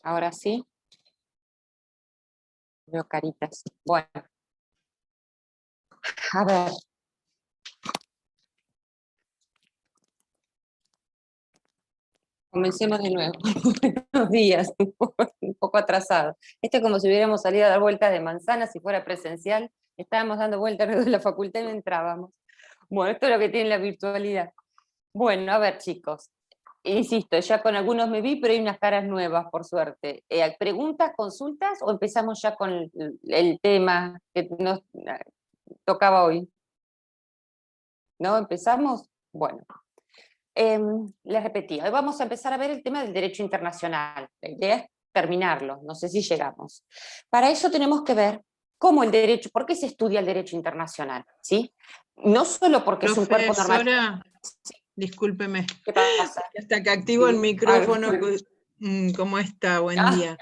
Ahora sí, veo caritas. Bueno, a ver. Comencemos de nuevo. Buenos días, un poco atrasado. Esto es como si hubiéramos salido a dar vueltas de manzana si fuera presencial. Estábamos dando vueltas alrededor de la facultad y no entrábamos. Bueno, esto es lo que tiene la virtualidad. Bueno, a ver, chicos. Insisto, ya con algunos me vi, pero hay unas caras nuevas, por suerte. ¿Preguntas, consultas o empezamos ya con el tema que nos tocaba hoy? ¿No? ¿Empezamos? Bueno. Les repetí, hoy vamos a empezar a ver el tema del derecho internacional. La idea es terminarlo, no sé si llegamos. Para eso tenemos que ver cómo el derecho, por qué se estudia el derecho internacional, ¿sí? No solo porque es un cuerpo normativo. Profesora, discúlpeme. ¿Qué pasa? Hasta que activo el micrófono, ¿cómo está? Buen día.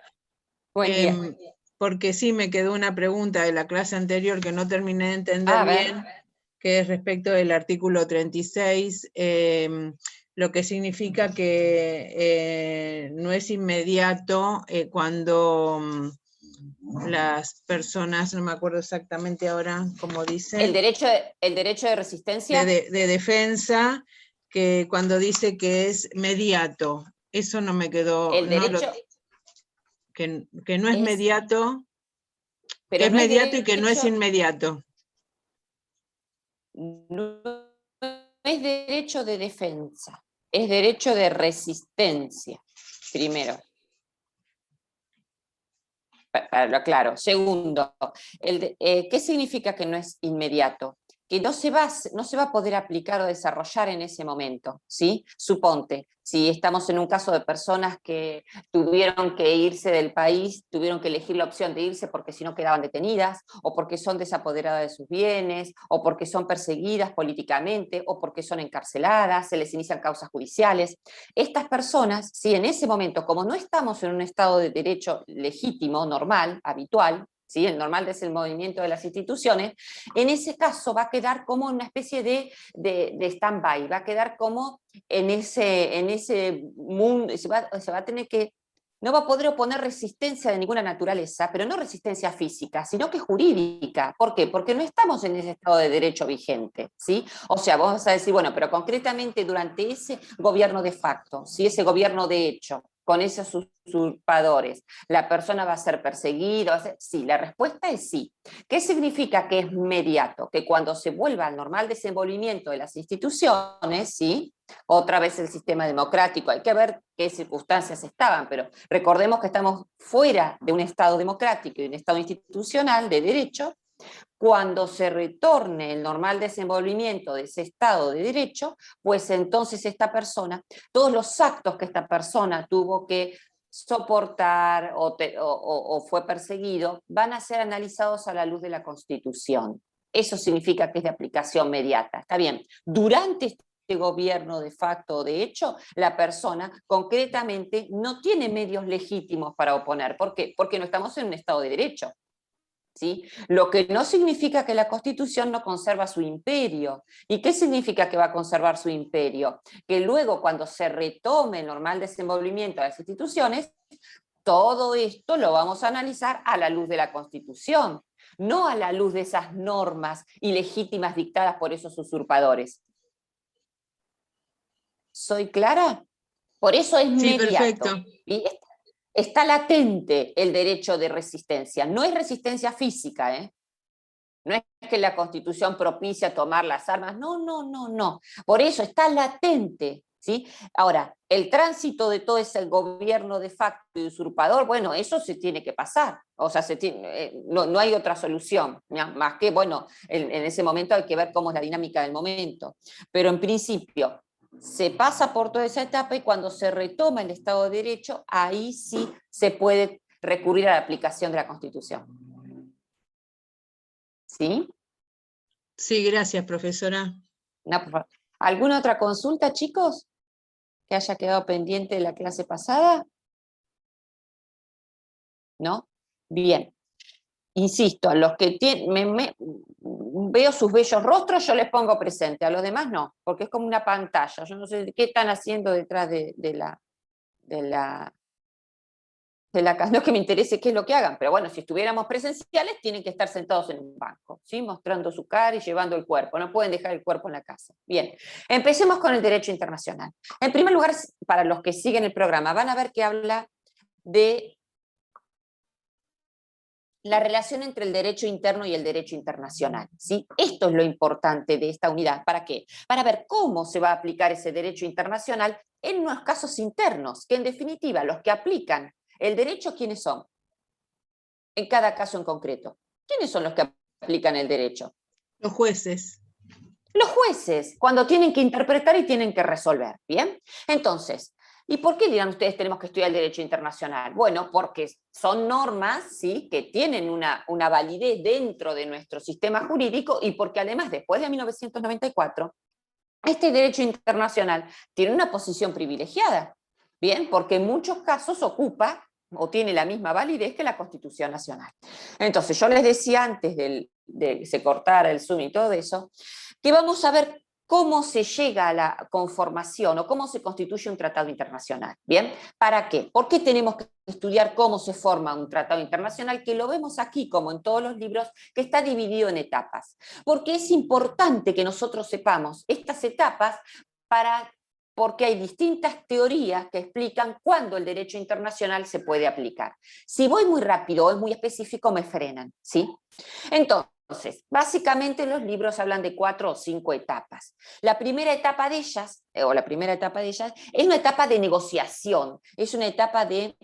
Buen día. Porque sí, me quedó una pregunta de la clase anterior que no terminé de entender bien, que es respecto del artículo 36, lo que significa que no es inmediato cuando las personas, no me acuerdo exactamente ahora cómo dice. El derecho de resistencia. De defensa, que cuando dice que es mediato, eso no me quedó. El derecho. Que no es mediato, pero que es no mediato derecho, y que no es inmediato. No es derecho de defensa, es derecho de resistencia, primero. Para lo aclaro. Segundo, ¿qué significa que no es inmediato? Que no se va a poder aplicar o desarrollar en ese momento, ¿sí? Suponte, si estamos en un caso de personas que tuvieron que irse del país, tuvieron que elegir la opción de irse porque si no quedaban detenidas, o porque son desapoderadas de sus bienes, o porque son perseguidas políticamente, o porque son encarceladas, se les inician causas judiciales. Estas personas, si en ese momento, como no estamos en un estado de derecho legítimo, normal, habitual, ¿sí? El normal es el movimiento de las instituciones, en ese caso va a quedar como una especie de stand-by, va a quedar como en ese mundo, se va a tener que, no va a poder oponer resistencia de ninguna naturaleza, pero no resistencia física, sino que jurídica. ¿Por qué? Porque no estamos en ese estado de derecho vigente, ¿sí? O sea, vamos a decir, bueno, pero concretamente durante ese gobierno de facto, ¿sí? Ese gobierno de hecho, con esos usurpadores, ¿la persona va a ser perseguida? Sí, la respuesta es sí. ¿Qué significa que es mediato? Que cuando se vuelva al normal desenvolvimiento de las instituciones, ¿sí? Otra vez el sistema democrático, hay que ver qué circunstancias estaban, pero recordemos que estamos fuera de un Estado democrático y un Estado institucional de derecho. Cuando se retorne el normal desenvolvimiento de ese Estado de Derecho, pues entonces esta persona, todos los actos que esta persona tuvo que soportar o fue perseguido, van a ser analizados a la luz de la Constitución. Eso significa que es de aplicación mediata. Está bien, durante este gobierno de facto o de hecho, la persona concretamente no tiene medios legítimos para oponer. ¿Por qué? Porque no estamos en un Estado de Derecho. ¿Sí? Lo que no significa que la Constitución no conserva su imperio. ¿Y qué significa que va a conservar su imperio? Que luego, cuando se retome el normal desenvolvimiento de las instituciones, todo esto lo vamos a analizar a la luz de la Constitución, no a la luz de esas normas ilegítimas dictadas por esos usurpadores. ¿Soy clara? Por eso es mediato. Perfecto. Está latente el derecho de resistencia. No es resistencia física, ¿eh? No es que la Constitución propicia tomar las armas, no. Por eso está latente, ¿sí? Ahora, el tránsito de todo ese gobierno de facto y usurpador, bueno, eso se tiene que pasar. O sea, no hay otra solución, más que, bueno, en ese momento hay que ver cómo es la dinámica del momento. Pero en principio, se pasa por toda esa etapa y cuando se retoma el Estado de Derecho, ahí sí se puede recurrir a la aplicación de la Constitución. ¿Sí? Sí, gracias, profesora. No, por favor. ¿Alguna otra consulta, chicos? ¿Que haya quedado pendiente de la clase pasada? ¿No? Bien. Insisto, a los que veo sus bellos rostros, yo les pongo presente, a los demás no, porque es como una pantalla. Yo no sé qué están haciendo detrás de la de la casa. No es que me interese qué es lo que hagan, pero bueno, si estuviéramos presenciales, tienen que estar sentados en un banco, ¿sí? Mostrando su cara y llevando el cuerpo. No pueden dejar el cuerpo en la casa. Bien, empecemos con el derecho internacional. En primer lugar, para los que siguen el programa, van a ver que habla de la relación entre el derecho interno y el derecho internacional, ¿sí? Esto es lo importante de esta unidad. ¿Para qué? Para ver cómo se va a aplicar ese derecho internacional en unos casos internos, que en definitiva los que aplican el derecho, ¿quiénes son? En cada caso en concreto. ¿Quiénes son los que aplican el derecho? Los jueces. Los jueces, cuando tienen que interpretar y tienen que resolver, ¿bien? Entonces, ¿y por qué dirán ustedes tenemos que estudiar el derecho internacional? Bueno, porque son normas, ¿sí?, que tienen una validez dentro de nuestro sistema jurídico y porque además, después de 1994, este derecho internacional tiene una posición privilegiada, ¿bien? Porque en muchos casos ocupa o tiene la misma validez que la Constitución Nacional. Entonces, yo les decía antes de que se cortara el Zoom y todo eso, que vamos a ver cómo se llega a la conformación o cómo se constituye un tratado internacional. ¿Bien? ¿Para qué? ¿Por qué tenemos que estudiar cómo se forma un tratado internacional? Que lo vemos aquí, como en todos los libros, que está dividido en etapas. Porque es importante que nosotros sepamos estas etapas porque hay distintas teorías que explican cuándo el derecho internacional se puede aplicar. Si voy muy rápido o es muy específico, me frenan, ¿sí? Entonces, básicamente los libros hablan de 4 o 5 etapas. La primera etapa de ellas, es una etapa de negociación, es una etapa de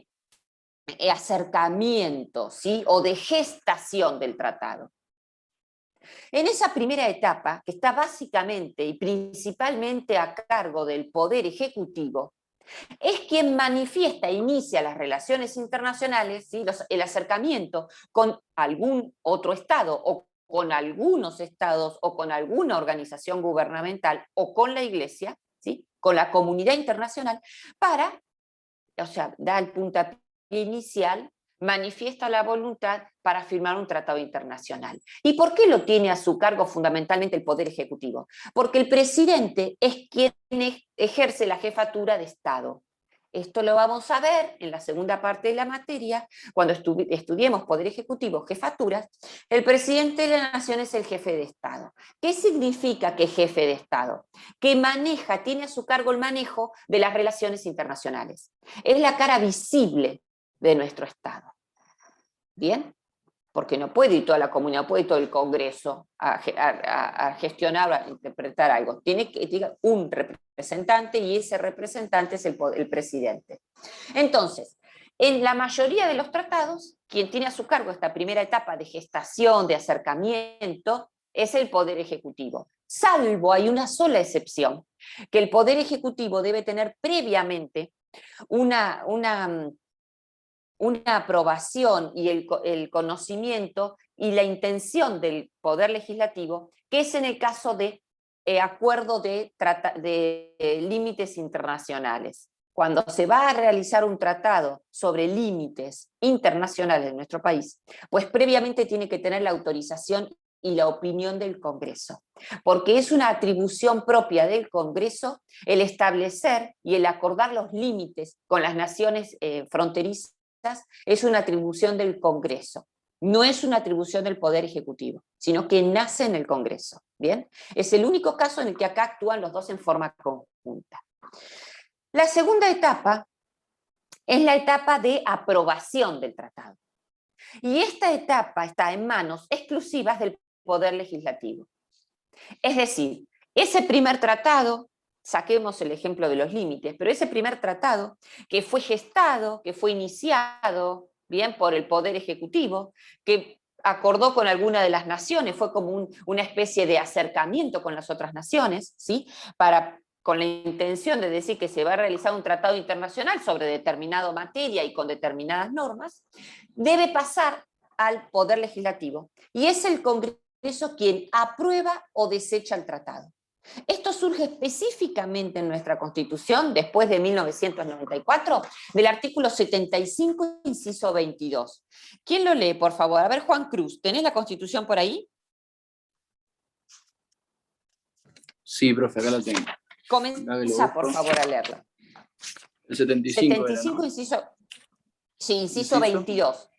acercamiento, ¿sí?, o de gestación del tratado. En esa primera etapa, que está básicamente y principalmente a cargo del Poder Ejecutivo, es quien manifiesta e inicia las relaciones internacionales, ¿sí?, el acercamiento con algún otro Estado o con algunos estados o con alguna organización gubernamental o con la Iglesia, ¿sí?, con la comunidad internacional, da el puntapié inicial, manifiesta la voluntad para firmar un tratado internacional. ¿Y por qué lo tiene a su cargo fundamentalmente el Poder Ejecutivo? Porque el presidente es quien ejerce la jefatura de Estado. Esto lo vamos a ver en la segunda parte de la materia, cuando estudiemos Poder Ejecutivo, jefaturas. El presidente de la Nación es el jefe de Estado. ¿Qué significa que jefe de Estado? Que tiene a su cargo el manejo de las relaciones internacionales. Es la cara visible de nuestro Estado. ¿Bien? Porque no puede ir toda la comunidad, no puede ir todo el Congreso a gestionar, a interpretar algo. Tiene que ir un representante y ese representante es el presidente. Entonces, en la mayoría de los tratados, quien tiene a su cargo esta primera etapa de gestación, de acercamiento, es el Poder Ejecutivo. Salvo, hay una sola excepción, que el Poder Ejecutivo debe tener previamente una aprobación y el conocimiento y la intención del Poder Legislativo, que es en el caso de acuerdo de límites internacionales. Cuando se va a realizar un tratado sobre límites internacionales de nuestro país, pues previamente tiene que tener la autorización y la opinión del Congreso, porque es una atribución propia del Congreso el establecer y el acordar los límites con las naciones fronterizas. Es una atribución del Congreso, no es una atribución del Poder Ejecutivo, sino que nace en el Congreso. ¿Bien? Es el único caso en el que acá actúan los dos en forma conjunta. La segunda etapa es la etapa de aprobación del tratado. Y esta etapa está en manos exclusivas del Poder Legislativo. Es decir, ese primer tratado, saquemos el ejemplo de los límites, pero ese primer tratado que fue gestado, que fue iniciado, bien, por el Poder Ejecutivo, que acordó con alguna de las naciones, fue como una especie de acercamiento con las otras naciones, ¿sí?, con la intención de decir que se va a realizar un tratado internacional sobre determinada materia y con determinadas normas, debe pasar al Poder Legislativo. Y es el Congreso quien aprueba o desecha el tratado. Esto surge específicamente en nuestra Constitución, después de 1994, del artículo 75, inciso 22. ¿Quién lo lee, por favor? A ver, Juan Cruz, ¿tenés la Constitución por ahí? Sí, profe, acá la tengo. Comienza, por favor, a leerla. El 75 75, era, ¿no? inciso... Sí, inciso 22.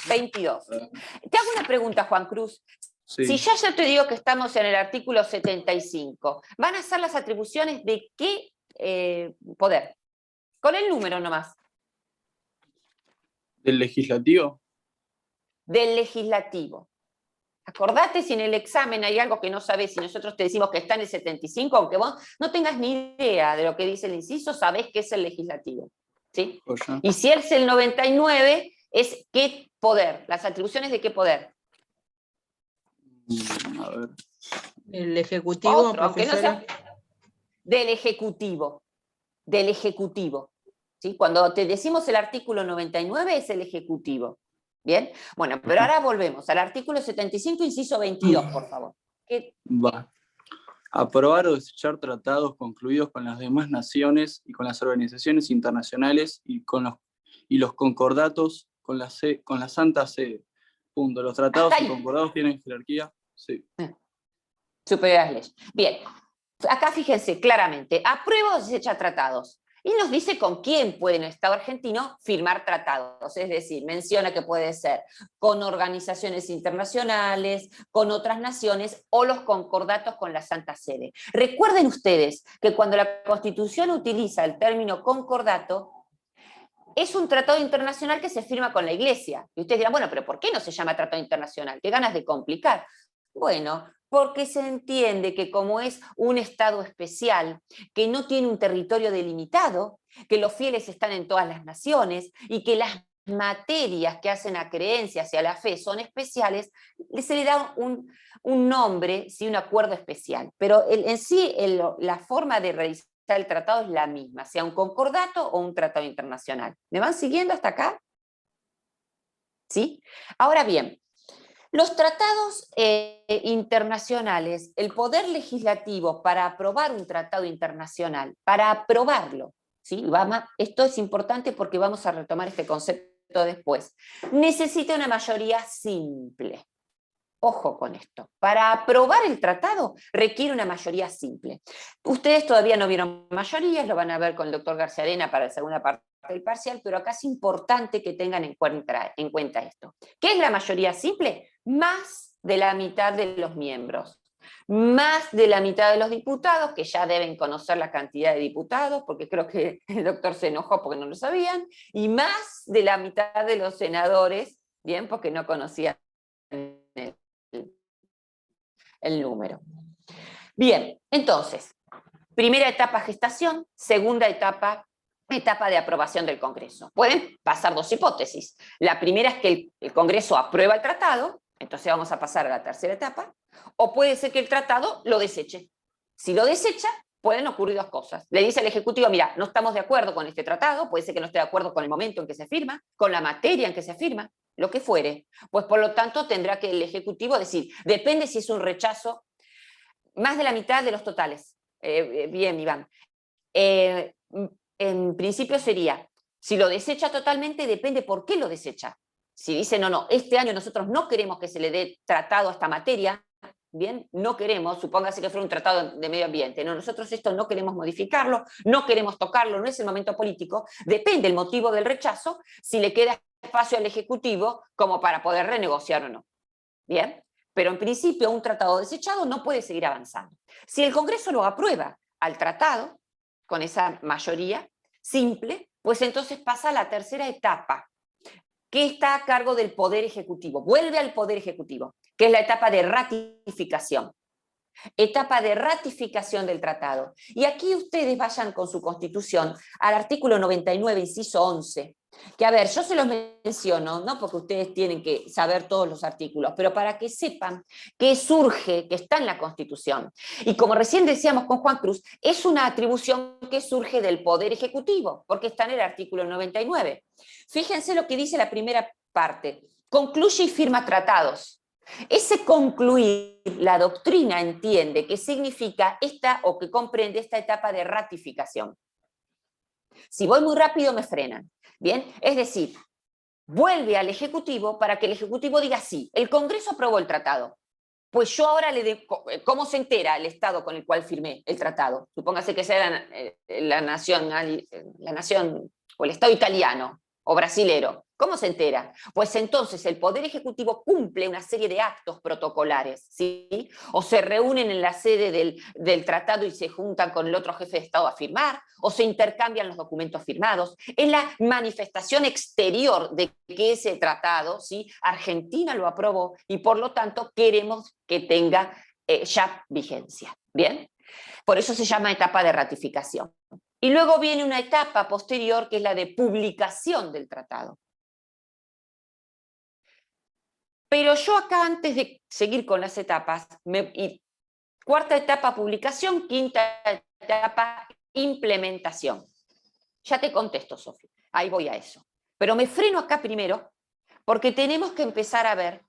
22. Te hago una pregunta, Juan Cruz. Sí. Si yo te digo que estamos en el artículo 75, ¿van a ser las atribuciones de qué poder? Con el número nomás. ¿Del legislativo? Del legislativo. Acordate si en el examen hay algo que no sabés, si nosotros te decimos que está en el 75, aunque vos no tengas ni idea de lo que dice el inciso, sabés que es el legislativo. ¿Sí? Oye. Y si es el 99, es qué poder, las atribuciones de qué poder. A ver. El Ejecutivo, Otro, aunque no profesora. sea del Ejecutivo. Del Ejecutivo. ¿Sí? Cuando te decimos el artículo 99 es el Ejecutivo. ¿Bien? Bueno, pero ahora volvemos al artículo 75, inciso 22, por favor. Va. Aprobar o desechar tratados concluidos con las demás naciones y con las organizaciones internacionales y los concordatos con la Santa Sede. Punto. Los tratados y concordados tienen jerarquía. Sí. Superior a las leyes. Bien. Acá fíjense claramente, aprueba o desecha tratados. Y nos dice con quién puede el Estado argentino firmar tratados. Es decir, menciona que puede ser con organizaciones internacionales, con otras naciones o los concordatos con la Santa Sede. Recuerden ustedes que cuando la Constitución utiliza el término concordato, es un tratado internacional que se firma con la Iglesia. Y ustedes dirán, bueno, pero ¿por qué no se llama tratado internacional? ¿Qué ganas de complicar? Bueno, porque se entiende que como es un Estado especial, que no tiene un territorio delimitado, que los fieles están en todas las naciones y que las materias que hacen a creencias y a la fe son especiales, se le da un nombre, sí, un acuerdo especial. Pero en sí la forma de realizar el tratado es la misma, sea un concordato o un tratado internacional. ¿Me van siguiendo hasta acá? ¿Sí? Ahora bien, los tratados internacionales, el poder legislativo para aprobar un tratado internacional, para aprobarlo, ¿sí? Esto es importante porque vamos a retomar este concepto después, necesita una mayoría simple. Ojo con esto, para aprobar el tratado requiere una mayoría simple. Ustedes todavía no vieron mayorías, lo van a ver con el doctor García Arena para la segunda parte del parcial, pero acá es importante que tengan en cuenta esto. ¿Qué es la mayoría simple? Más de la mitad de los miembros, más de la mitad de los diputados, que ya deben conocer la cantidad de diputados, porque creo que el doctor se enojó porque no lo sabían, y más de la mitad de los senadores, bien, porque no conocían el número. Bien, entonces, primera etapa gestación, segunda etapa de aprobación del Congreso. Pueden pasar dos hipótesis. La primera es que el Congreso aprueba el tratado, entonces vamos a pasar a la tercera etapa, o puede ser que el tratado lo deseche. Si lo desecha, pueden ocurrir dos cosas. Le dice al Ejecutivo, mira, no estamos de acuerdo con este tratado, puede ser que no esté de acuerdo con el momento en que se firma, con la materia en que se firma, lo que fuere. Pues por lo tanto tendrá que el Ejecutivo decir, depende si es un rechazo, más de la mitad de los totales. Bien, Iván. En principio sería, si lo desecha totalmente, depende por qué lo desecha. Si dice, no, este año nosotros no queremos que se le dé tratado a esta materia, bien, no queremos, supóngase que fuera un tratado de medio ambiente, no, nosotros esto no queremos modificarlo, no queremos tocarlo, no es el momento político, depende el motivo del rechazo, si le queda espacio al Ejecutivo como para poder renegociar o no. Bien, pero en principio un tratado desechado no puede seguir avanzando. Si el Congreso lo aprueba al tratado, con esa mayoría simple, pues entonces pasa a la tercera etapa, que está a cargo del Poder Ejecutivo. Vuelve al Poder Ejecutivo, que es la etapa de ratificación. Etapa de ratificación del tratado. Y aquí ustedes vayan con su Constitución al artículo 99, inciso 11, que a ver, yo se los menciono, no porque ustedes tienen que saber todos los artículos, pero para que sepan que surge, que está en la Constitución. Y como recién decíamos con Juan Cruz, es una atribución que surge del Poder Ejecutivo, porque está en el artículo 99. Fíjense lo que dice la primera parte. Concluye y firma tratados. Ese concluir, la doctrina entiende que significa esta o que comprende esta etapa de ratificación. Si voy muy rápido me frenan, ¿bien? Es decir, vuelve al Ejecutivo para que el Ejecutivo diga sí, el Congreso aprobó el tratado. Pues yo ahora ¿cómo se entera el Estado con el cual firmé el tratado? Supóngase que sea la nación o el Estado italiano. o brasilero. ¿Cómo se entera? Pues entonces el Poder Ejecutivo cumple una serie de actos protocolares, ¿sí? O se reúnen en la sede del tratado y se juntan con el otro jefe de Estado a firmar, o se intercambian los documentos firmados. Es la manifestación exterior de que ese tratado, ¿sí? Argentina lo aprobó y por lo tanto queremos que tenga ya vigencia. ¿Bien? Por eso se llama etapa de ratificación. Y luego viene una etapa posterior que es la de publicación del tratado. Pero yo acá, antes de seguir con las etapas, cuarta etapa publicación, quinta etapa implementación. Ya te contesto, Sofía, ahí voy a eso. Pero me freno acá primero porque tenemos que empezar a ver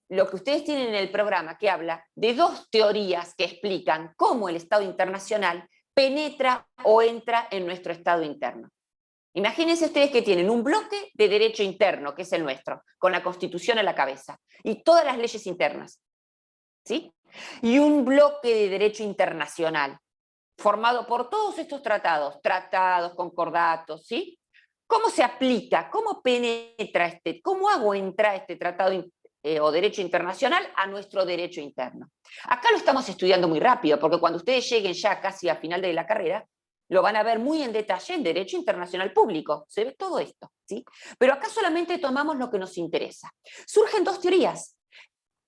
lo que ustedes tienen en el programa, que habla de dos teorías que explican cómo el Estado internacional penetra o entra en nuestro Estado interno. Imagínense ustedes que tienen un bloque de derecho interno, que es el nuestro, con la Constitución a la cabeza, y todas las leyes internas, ¿sí? Y un bloque de derecho internacional, formado por todos estos tratados, concordatos, ¿sí? ¿Cómo se aplica? ¿Cómo penetra cómo hago entrar este tratado o derecho internacional a nuestro derecho interno? Acá lo estamos estudiando muy rápido, porque cuando ustedes lleguen ya casi al final de la carrera, lo van a ver muy en detalle en Derecho Internacional Público. Se ve todo esto, ¿sí? Pero acá solamente tomamos lo que nos interesa. Surgen dos teorías,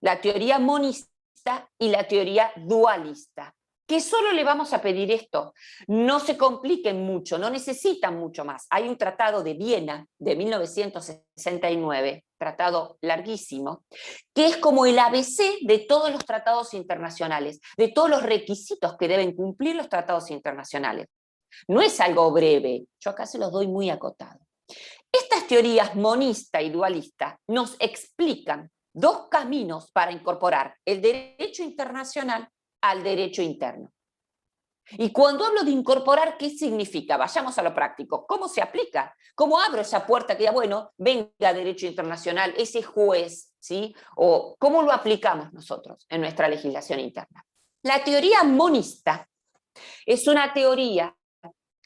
la teoría monista y la teoría dualista, que solo le vamos a pedir esto. No se compliquen mucho, no necesitan mucho más. Hay un tratado de Viena de 1969, tratado larguísimo, que es como el ABC de todos los tratados internacionales, de todos los requisitos que deben cumplir los tratados internacionales. No es algo breve, yo acá se los doy muy acotado. Estas teorías monista y dualista nos explican dos caminos para incorporar el derecho internacional al derecho interno. Y cuando hablo de incorporar, ¿qué significa? Vayamos a lo práctico. ¿Cómo se aplica? ¿Cómo abro esa puerta que ya, bueno, venga derecho internacional, ese juez, ¿sí? O ¿cómo lo aplicamos nosotros en nuestra legislación interna? La teoría monista es una teoría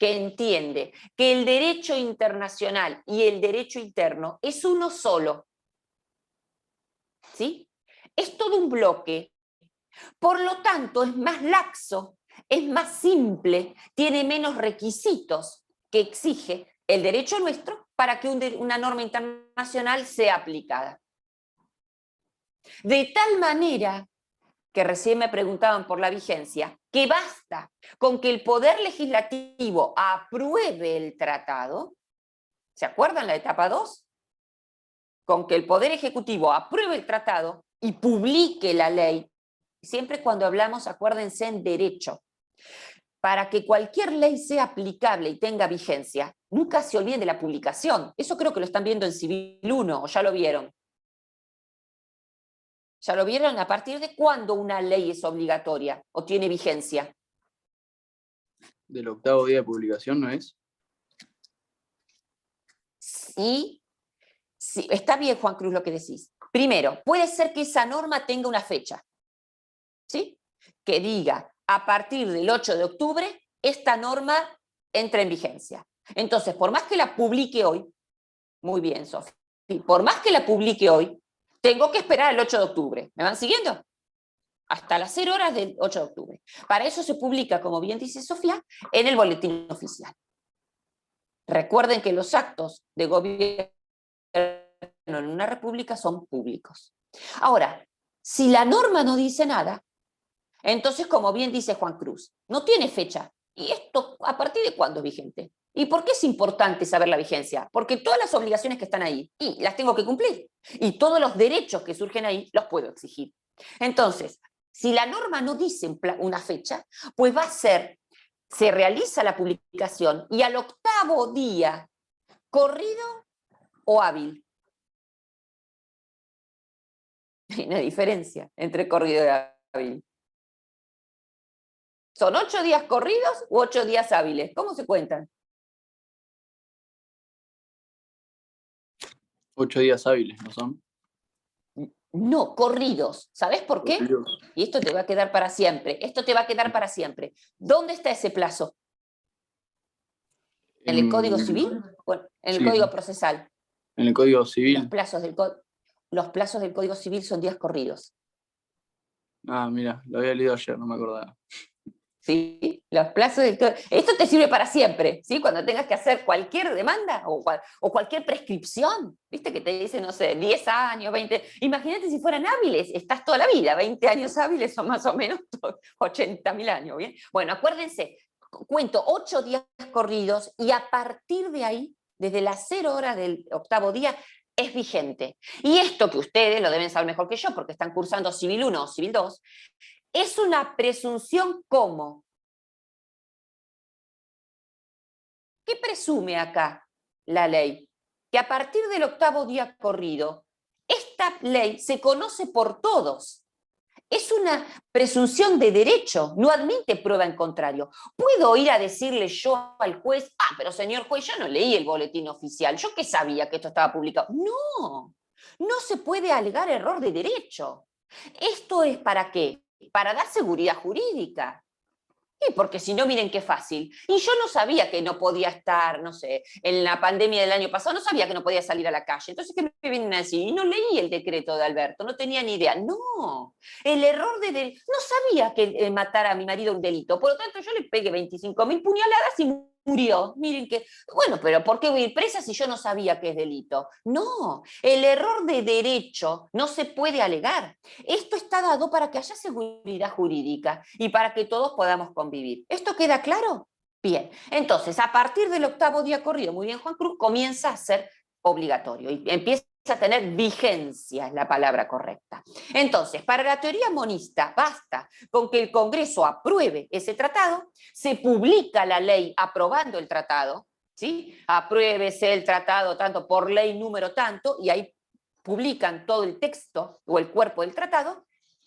que entiende que el derecho internacional y el derecho interno es uno solo. ¿Sí? Es todo un bloque. Por lo tanto, es más laxo, es más simple, tiene menos requisitos que exige el derecho nuestro para que una norma internacional sea aplicada. De tal manera que recién me preguntaban por la vigencia, que basta con que el Poder Legislativo apruebe el tratado. ¿Se acuerdan la etapa 2? Con que el Poder Ejecutivo apruebe el tratado y publique la ley. Siempre cuando hablamos, acuérdense, en derecho. Para que cualquier ley sea aplicable y tenga vigencia, nunca se olviden de la publicación. Eso creo que lo están viendo en Civil 1, o ya lo vieron. ¿Ya lo vieron? ¿A partir de cuándo una ley es obligatoria o tiene vigencia? Del 8º día de publicación, ¿no es? Sí, está bien, Juan Cruz, lo que decís. Primero, puede ser que esa norma tenga una fecha, ¿sí? Que diga, a partir del 8 de octubre, esta norma entra en vigencia. Entonces, por más que la publique hoy, muy bien, Sofía, por más que la publique hoy, tengo que esperar el 8 de octubre. ¿Me van siguiendo? Hasta las 0 horas del 8 de octubre. Para eso se publica, como bien dice Sofía, en el boletín oficial. Recuerden que los actos de gobierno en una república son públicos. Ahora, si la norma no dice nada, entonces, como bien dice Juan Cruz, no tiene fecha. ¿Y esto a partir de cuándo es vigente? ¿Y por qué es importante saber la vigencia? Porque todas las obligaciones que están ahí, y las tengo que cumplir. Y todos los derechos que surgen ahí, los puedo exigir. Entonces, si la norma no dice una fecha, pues va a ser, se realiza la publicación y al 8º día, corrido o hábil. Hay una diferencia entre corrido y hábil. ¿Son 8 días corridos u 8 días hábiles? ¿Cómo se cuentan? 8 días hábiles, ¿no son? No, corridos. ¿Sabes por qué? Corridos. Y esto te va a quedar para siempre. Esto te va a quedar para siempre. ¿Dónde está ese plazo? ¿En el Código Civil? Bueno, en el Sí. Código Procesal. En el Código Los Civil. plazos del Código Civil son días corridos. Ah, mira, lo había leído ayer, no me acordaba. ¿Sí? Los plazos esto te sirve para siempre, ¿sí? Cuando tengas que hacer cualquier demanda o cualquier prescripción, ¿viste? Que te dicen, no sé, 10 años, 20. Imagínate si fueran hábiles, estás toda la vida, 20 años hábiles son más o menos 80.000 años, ¿bien? Bueno, acuérdense, cuento 8 días corridos y a partir de ahí, desde las 0 horas del octavo día, es vigente. Y esto que ustedes lo deben saber mejor que yo, porque están cursando Civil 1 o Civil 2, es una presunción ¿cómo? ¿Qué presume acá la ley? Que a partir del octavo día corrido, esta ley se conoce por todos. Es una presunción de derecho, no admite prueba en contrario. ¿Puedo ir a decirle yo al juez, pero señor juez, yo no leí el boletín oficial, yo qué sabía que esto estaba publicado? No, no se puede alegar error de derecho. ¿Esto es para qué? Para dar seguridad jurídica. Y porque si no, miren qué fácil. Y yo no sabía que no podía estar, no sé, en la pandemia del año pasado, no sabía que no podía salir a la calle. Entonces, ¿qué me vienen a decir? Y no leí el decreto de Alberto, no tenía ni idea. No, el error de... No sabía que matar a mi marido un delito. Por lo tanto, yo le pegué 25.000 puñaladas y murió. Miren que... Bueno, pero ¿por qué voy a ir presa si yo no sabía que es delito? No, el error de derecho no se puede alegar. Esto está dado para que haya seguridad jurídica y para que todos podamos convivir. ¿Esto queda claro? Bien, entonces a partir del octavo día corrido, muy bien Juan Cruz, comienza a ser obligatorio y empieza a tener vigencia, es la palabra correcta. Entonces, para la teoría monista, basta con que el Congreso apruebe ese tratado, se publica la ley aprobando el tratado, ¿sí? Apruébese el tratado tanto por ley número tanto, y ahí publican todo el texto o el cuerpo del tratado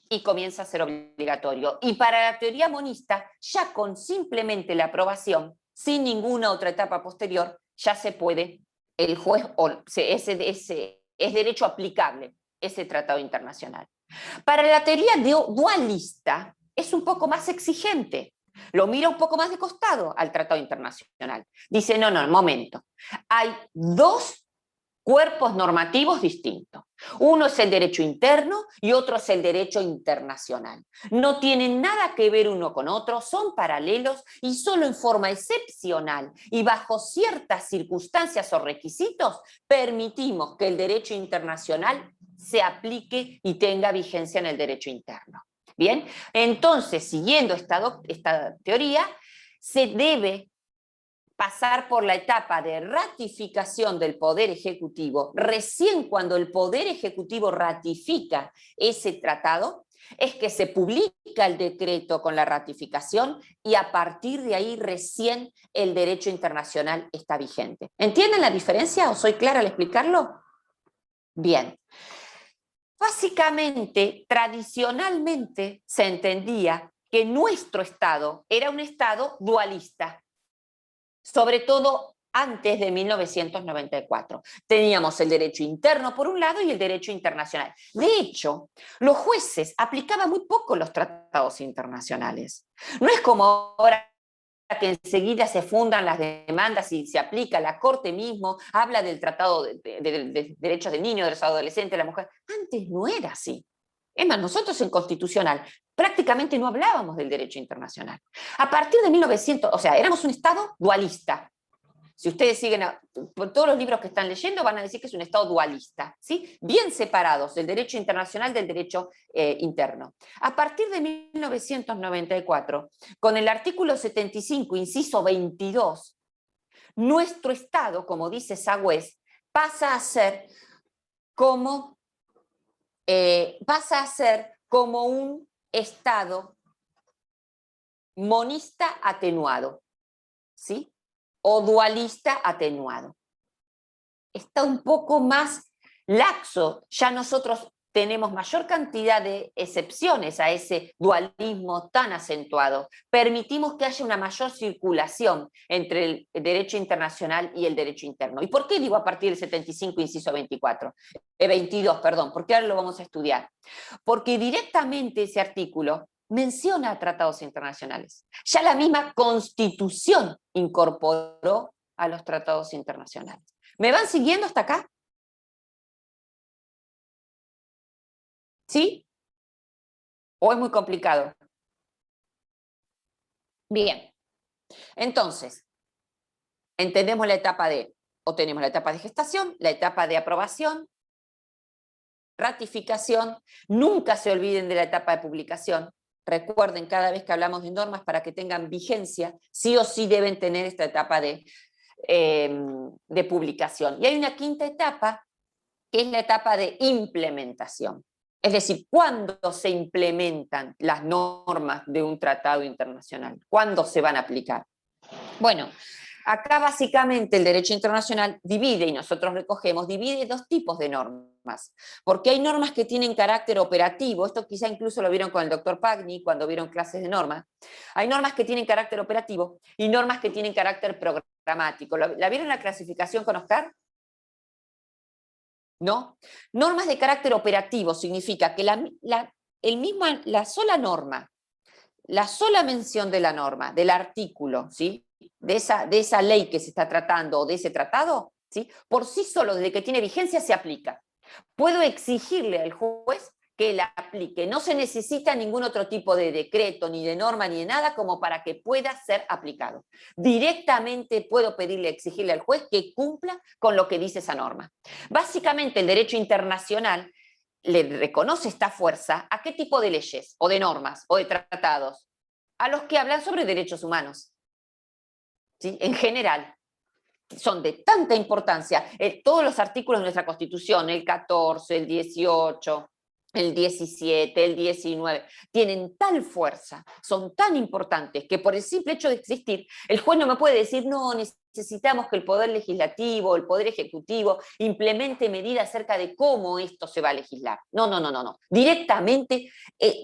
y comienza a ser obligatorio. Y para la teoría monista, ya con simplemente la aprobación, sin ninguna otra etapa posterior, ya se puede, el juez, es derecho aplicable ese tratado internacional. Para la teoría dualista, es un poco más exigente. Lo mira un poco más de costado al tratado internacional. Dice, no, momento. Hay dos cuerpos normativos distintos. Uno es el derecho interno y otro es el derecho internacional. No tienen nada que ver uno con otro, son paralelos y solo en forma excepcional y bajo ciertas circunstancias o requisitos permitimos que el derecho internacional se aplique y tenga vigencia en el derecho interno. Bien, entonces, siguiendo esta teoría, se debe pasar por la etapa de ratificación del Poder Ejecutivo. Recién cuando el Poder Ejecutivo ratifica ese tratado, es que se publica el decreto con la ratificación y a partir de ahí recién el derecho internacional está vigente. ¿Entienden la diferencia o soy clara al explicarlo? Bien. Básicamente, tradicionalmente se entendía que nuestro Estado era un Estado dualista, sobre todo antes de 1994. Teníamos el derecho interno por un lado y el derecho internacional. De hecho, los jueces aplicaban muy poco los tratados internacionales. No es como ahora que enseguida se fundan las demandas y se aplica, la Corte mismo habla del Tratado de Derechos del Niño, de los adolescentes, de la mujer. Antes no era así. Es más, nosotros en Constitucional prácticamente no hablábamos del derecho internacional. A partir de 1900, o sea, éramos un Estado dualista. Si ustedes siguen por todos los libros que están leyendo, van a decir que es un Estado dualista, ¿sí? Bien separados del derecho internacional del derecho interno. A partir de 1994, con el artículo 75, inciso 22, nuestro Estado, como dice Sagüez, pasa a ser como un Estado monista atenuado, ¿sí? O dualista atenuado. Está un poco más laxo, ya nosotros tenemos mayor cantidad de excepciones a ese dualismo tan acentuado. Permitimos que haya una mayor circulación entre el derecho internacional y el derecho interno. ¿Y por qué digo a partir del 75, inciso 22, perdón, porque ahora lo vamos a estudiar? Porque directamente ese artículo menciona tratados internacionales. Ya la misma Constitución incorporó a los tratados internacionales. ¿Me van siguiendo hasta acá? ¿Sí? ¿O es muy complicado? Bien. Entonces, entendemos la etapa tenemos la etapa de gestación, la etapa de aprobación, ratificación. Nunca se olviden de la etapa de publicación. Recuerden, cada vez que hablamos de normas, para que tengan vigencia, sí o sí deben tener esta etapa de publicación. Y hay una quinta etapa, que es la etapa de implementación. Es decir, ¿cuándo se implementan las normas de un tratado internacional? ¿Cuándo se van a aplicar? Bueno, acá básicamente el derecho internacional divide, y nosotros recogemos, divide dos tipos de normas, porque hay normas que tienen carácter operativo, esto quizá incluso lo vieron con el doctor Pagni cuando vieron clases de normas. Hay normas que tienen carácter operativo y normas que tienen carácter programático. ¿La vieron la clasificación con Oscar? ¿No? Normas de carácter operativo significa que la sola norma, la sola mención de la norma, del artículo, ¿sí? de esa ley que se está tratando o de ese tratado, ¿sí? Por sí solo, desde que tiene vigencia, se aplica. Puedo exigirle al juez que la aplique. No se necesita ningún otro tipo de decreto, ni de norma, ni de nada como para que pueda ser aplicado. Directamente puedo pedirle, exigirle al juez que cumpla con lo que dice esa norma. Básicamente el derecho internacional le reconoce esta fuerza a qué tipo de leyes, o de normas, o de tratados, a los que hablan sobre derechos humanos. ¿Sí? En general, son de tanta importancia, todos los artículos de nuestra Constitución, el 14, el 18, el 17, el 19, tienen tal fuerza, son tan importantes, que por el simple hecho de existir, el juez no me puede decir, no, necesitamos que el Poder Legislativo, el Poder Ejecutivo, implemente medidas acerca de cómo esto se va a legislar. No. Directamente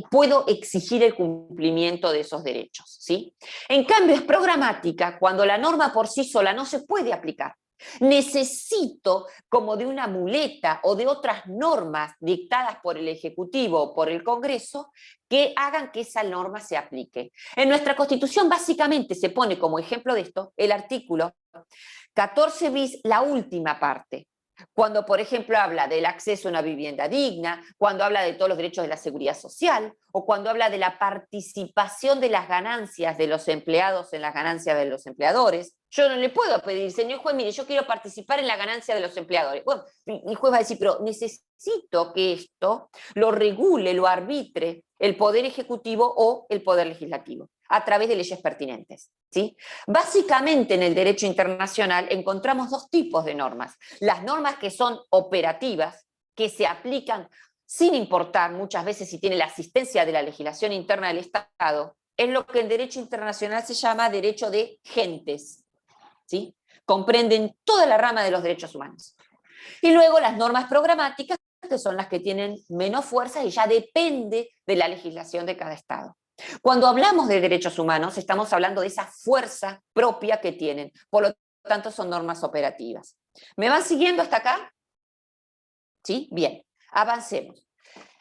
puedo exigir el cumplimiento de esos derechos, ¿sí? En cambio, es programática cuando la norma por sí sola no se puede aplicar. Necesito como de una muleta o de otras normas dictadas por el Ejecutivo o por el Congreso que hagan que esa norma se aplique. En nuestra Constitución básicamente se pone como ejemplo de esto el artículo 14 bis, la última parte. Cuando, por ejemplo, habla del acceso a una vivienda digna, cuando habla de todos los derechos de la seguridad social, o cuando habla de la participación de las ganancias de los empleados en las ganancias de los empleadores. Yo no le puedo pedir, señor juez, mire, yo quiero participar en la ganancia de los empleadores. Bueno, mi juez va a decir, pero necesito que esto lo regule, lo arbitre el Poder Ejecutivo o el Poder Legislativo, a través de leyes pertinentes, ¿sí? Básicamente en el derecho internacional encontramos dos tipos de normas. Las normas que son operativas, que se aplican sin importar muchas veces si tiene la asistencia de la legislación interna del Estado, es lo que en derecho internacional se llama derecho de gentes, ¿sí? Comprenden toda la rama de los derechos humanos. Y luego las normas programáticas, que son las que tienen menos fuerza y ya depende de la legislación de cada Estado. Cuando hablamos de derechos humanos, estamos hablando de esa fuerza propia que tienen. Por lo tanto, son normas operativas. ¿Me van siguiendo hasta acá? ¿Sí? Bien, avancemos.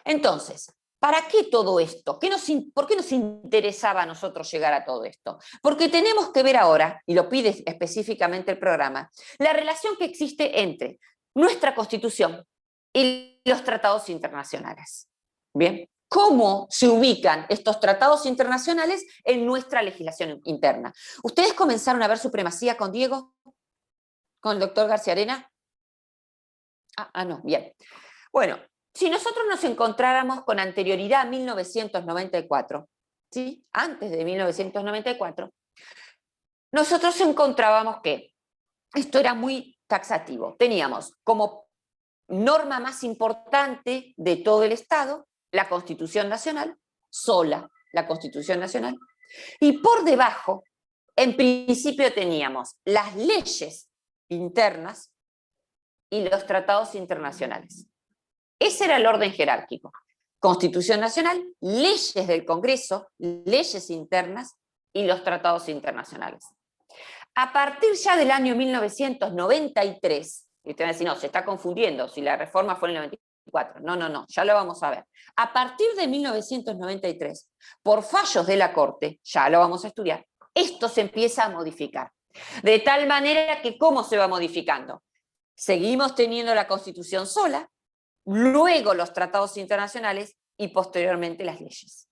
Entonces, ¿para qué todo esto? ¿Por qué nos interesaba a nosotros llegar a todo esto? Porque tenemos que ver ahora, y lo pide específicamente el programa, la relación que existe entre nuestra Constitución y los tratados internacionales. Bien, ¿cómo se ubican estos tratados internacionales en nuestra legislación interna? ¿Ustedes comenzaron a ver Supremacía con Diego? ¿Con el doctor García Arena? No, bien. Bueno, si nosotros nos encontráramos con anterioridad a 1994, ¿sí? Antes de 1994, nosotros encontrábamos que esto era muy taxativo. Teníamos como norma más importante de todo el Estado la Constitución Nacional, sola la Constitución Nacional, y por debajo, en principio teníamos las leyes internas y los tratados internacionales. Ese era el orden jerárquico. Constitución Nacional, leyes del Congreso, leyes internas y los tratados internacionales. A partir ya del año 1993, y ustedes van a decir, no, se está confundiendo, si la reforma fue en el 94. No, ya lo vamos a ver. A partir de 1993, por fallos de la Corte, ya lo vamos a estudiar, esto se empieza a modificar. De tal manera que, ¿cómo se va modificando? Seguimos teniendo la Constitución sola, luego los tratados internacionales y posteriormente las leyes.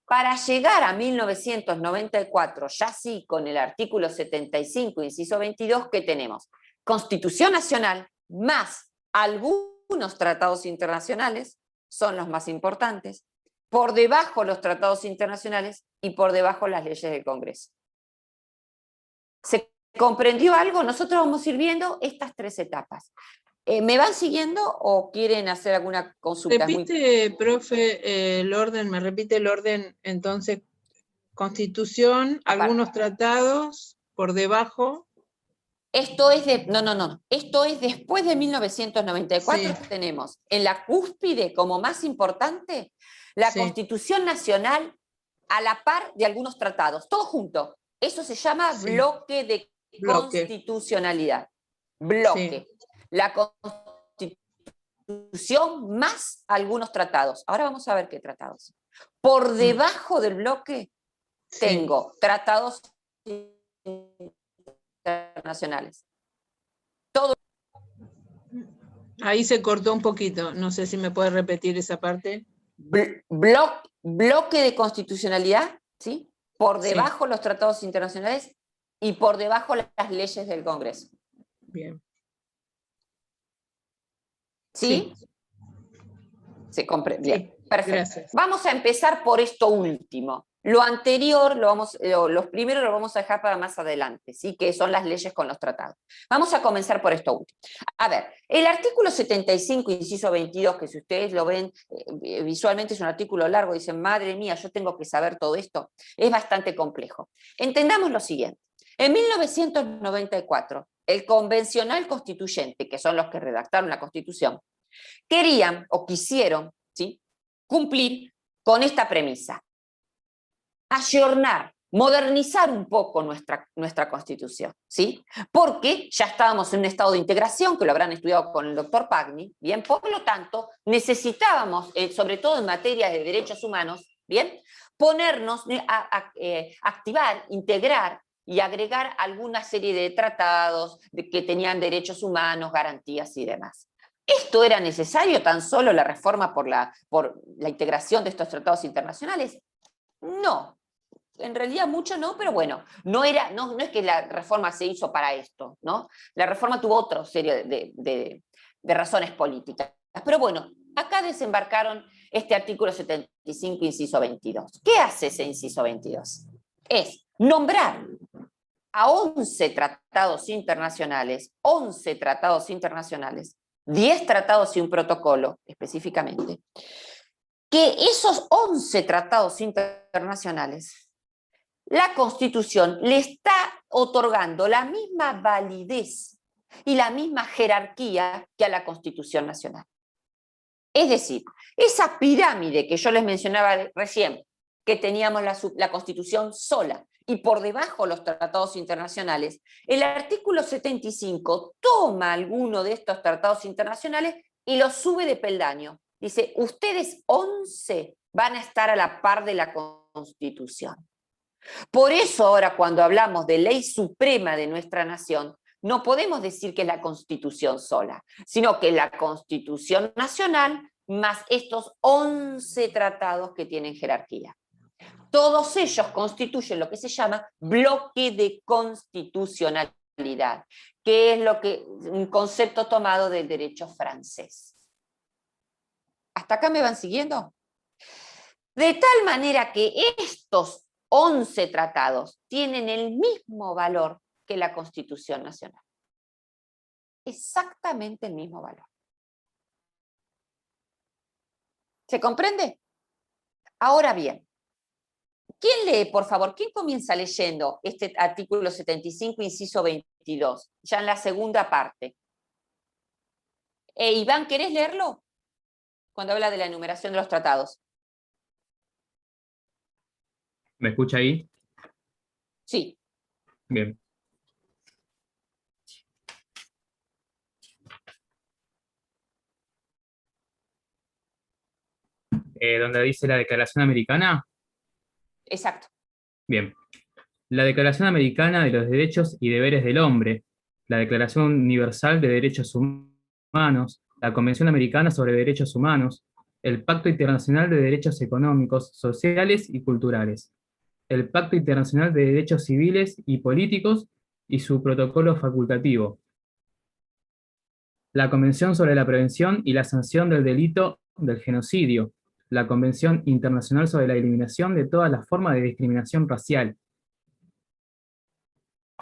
Para llegar a 1994, ya sí con el artículo 75, inciso 22, ¿qué tenemos? Constitución Nacional más algunos tratados internacionales, son los más importantes, por debajo los tratados internacionales y por debajo las leyes del Congreso. ¿Se comprendió algo? Nosotros vamos a ir viendo estas tres etapas. ¿Me van siguiendo o quieren hacer alguna consulta? Repite, profe, el orden, me repite el orden, entonces, Constitución, algunos tratados, por debajo. Esto es esto es después de 1994, sí. Tenemos en la cúspide, como más importante, la sí. Constitución Nacional a la par de algunos tratados, todo junto. Eso se llama sí. bloque de constitucionalidad. Bloque. Sí. La Constitución más algunos tratados. Ahora vamos a ver qué tratados. Por debajo del bloque sí. tengo tratados internacionales. Todo. Ahí se cortó un poquito, no sé si me puede repetir esa parte. Bloque de constitucionalidad, ¿sí? Por debajo sí. los tratados internacionales y por debajo las leyes del Congreso. Bien. ¿Sí? Sí. ¿Se comprende? Bien, sí, perfecto. Gracias. Vamos a empezar por esto último. Lo anterior, los primeros lo vamos a dejar para más adelante, ¿sí? Que son las leyes con los tratados. Vamos a comenzar por esto último. A ver, el artículo 75, inciso 22, que si ustedes lo ven visualmente es un artículo largo, dicen, madre mía, yo tengo que saber todo esto, es bastante complejo. Entendamos lo siguiente. En 1994, el convencional constituyente, que son los que redactaron la Constitución, querían o quisieron, ¿sí?, cumplir con esta premisa. Ayornar, modernizar un poco nuestra Constitución, ¿sí? Porque ya estábamos en un estado de integración, que lo habrán estudiado con el doctor Pagni, ¿bien? Por lo tanto, necesitábamos, sobre todo en materia de derechos humanos, ¿bien?, ponernos a activar, integrar y agregar alguna serie de tratados que tenían derechos humanos, garantías y demás. ¿Esto era necesario tan solo la reforma por la integración de estos tratados internacionales? No, en realidad mucho no, pero bueno, no es que la reforma se hizo para esto, ¿no? La reforma tuvo otra serie de razones políticas. Pero bueno, acá desembarcaron este artículo 75, inciso 22. ¿Qué hace ese inciso 22? Es nombrar a 11 tratados internacionales, 10 tratados y un protocolo, específicamente, que esos 11 tratados internacionales, la Constitución le está otorgando la misma validez y la misma jerarquía que a la Constitución Nacional. Es decir, esa pirámide que yo les mencionaba recién, que teníamos la Constitución sola y por debajo los tratados internacionales, el artículo 75 toma alguno de estos tratados internacionales y los sube de peldaño. Dice, ustedes 11 van a estar a la par de la Constitución. Por eso ahora cuando hablamos de ley suprema de nuestra nación, no podemos decir que es la Constitución sola, sino que es la Constitución Nacional más estos 11 tratados que tienen jerarquía. Todos ellos constituyen lo que se llama bloque de constitucionalidad, que es un concepto tomado del derecho francés. ¿Hasta acá me van siguiendo? De tal manera que estos 11 tratados tienen el mismo valor que la Constitución Nacional. Exactamente el mismo valor. ¿Se comprende? Ahora bien, ¿quién lee, por favor? ¿Quién comienza leyendo este artículo 75, inciso 22? Ya en la segunda parte. Iván, ¿querés leerlo? Cuando habla de la enumeración de los tratados. ¿Me escucha ahí? Sí. Bien. ¿Donde dice la Declaración Americana? Exacto. Bien. La Declaración Americana de los Derechos y Deberes del Hombre, la Declaración Universal de Derechos Humanos, la Convención Americana sobre Derechos Humanos, el Pacto Internacional de Derechos Económicos, Sociales y Culturales, el Pacto Internacional de Derechos Civiles y Políticos y su protocolo facultativo, la Convención sobre la Prevención y la Sanción del Delito del Genocidio, la Convención Internacional sobre la Eliminación de todas las formas de discriminación racial,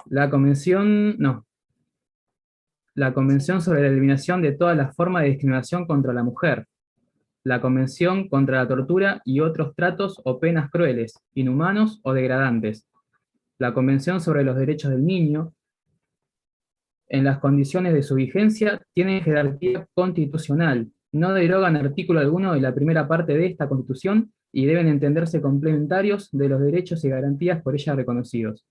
la Convención sobre la Eliminación de todas las formas de discriminación contra la mujer, la Convención contra la Tortura y otros tratos o penas crueles, inhumanos o degradantes, la Convención sobre los Derechos del Niño. En las condiciones de su vigencia, tienen jerarquía constitucional, no derogan artículo alguno de la primera parte de esta Constitución y deben entenderse complementarios de los derechos y garantías por ella reconocidos.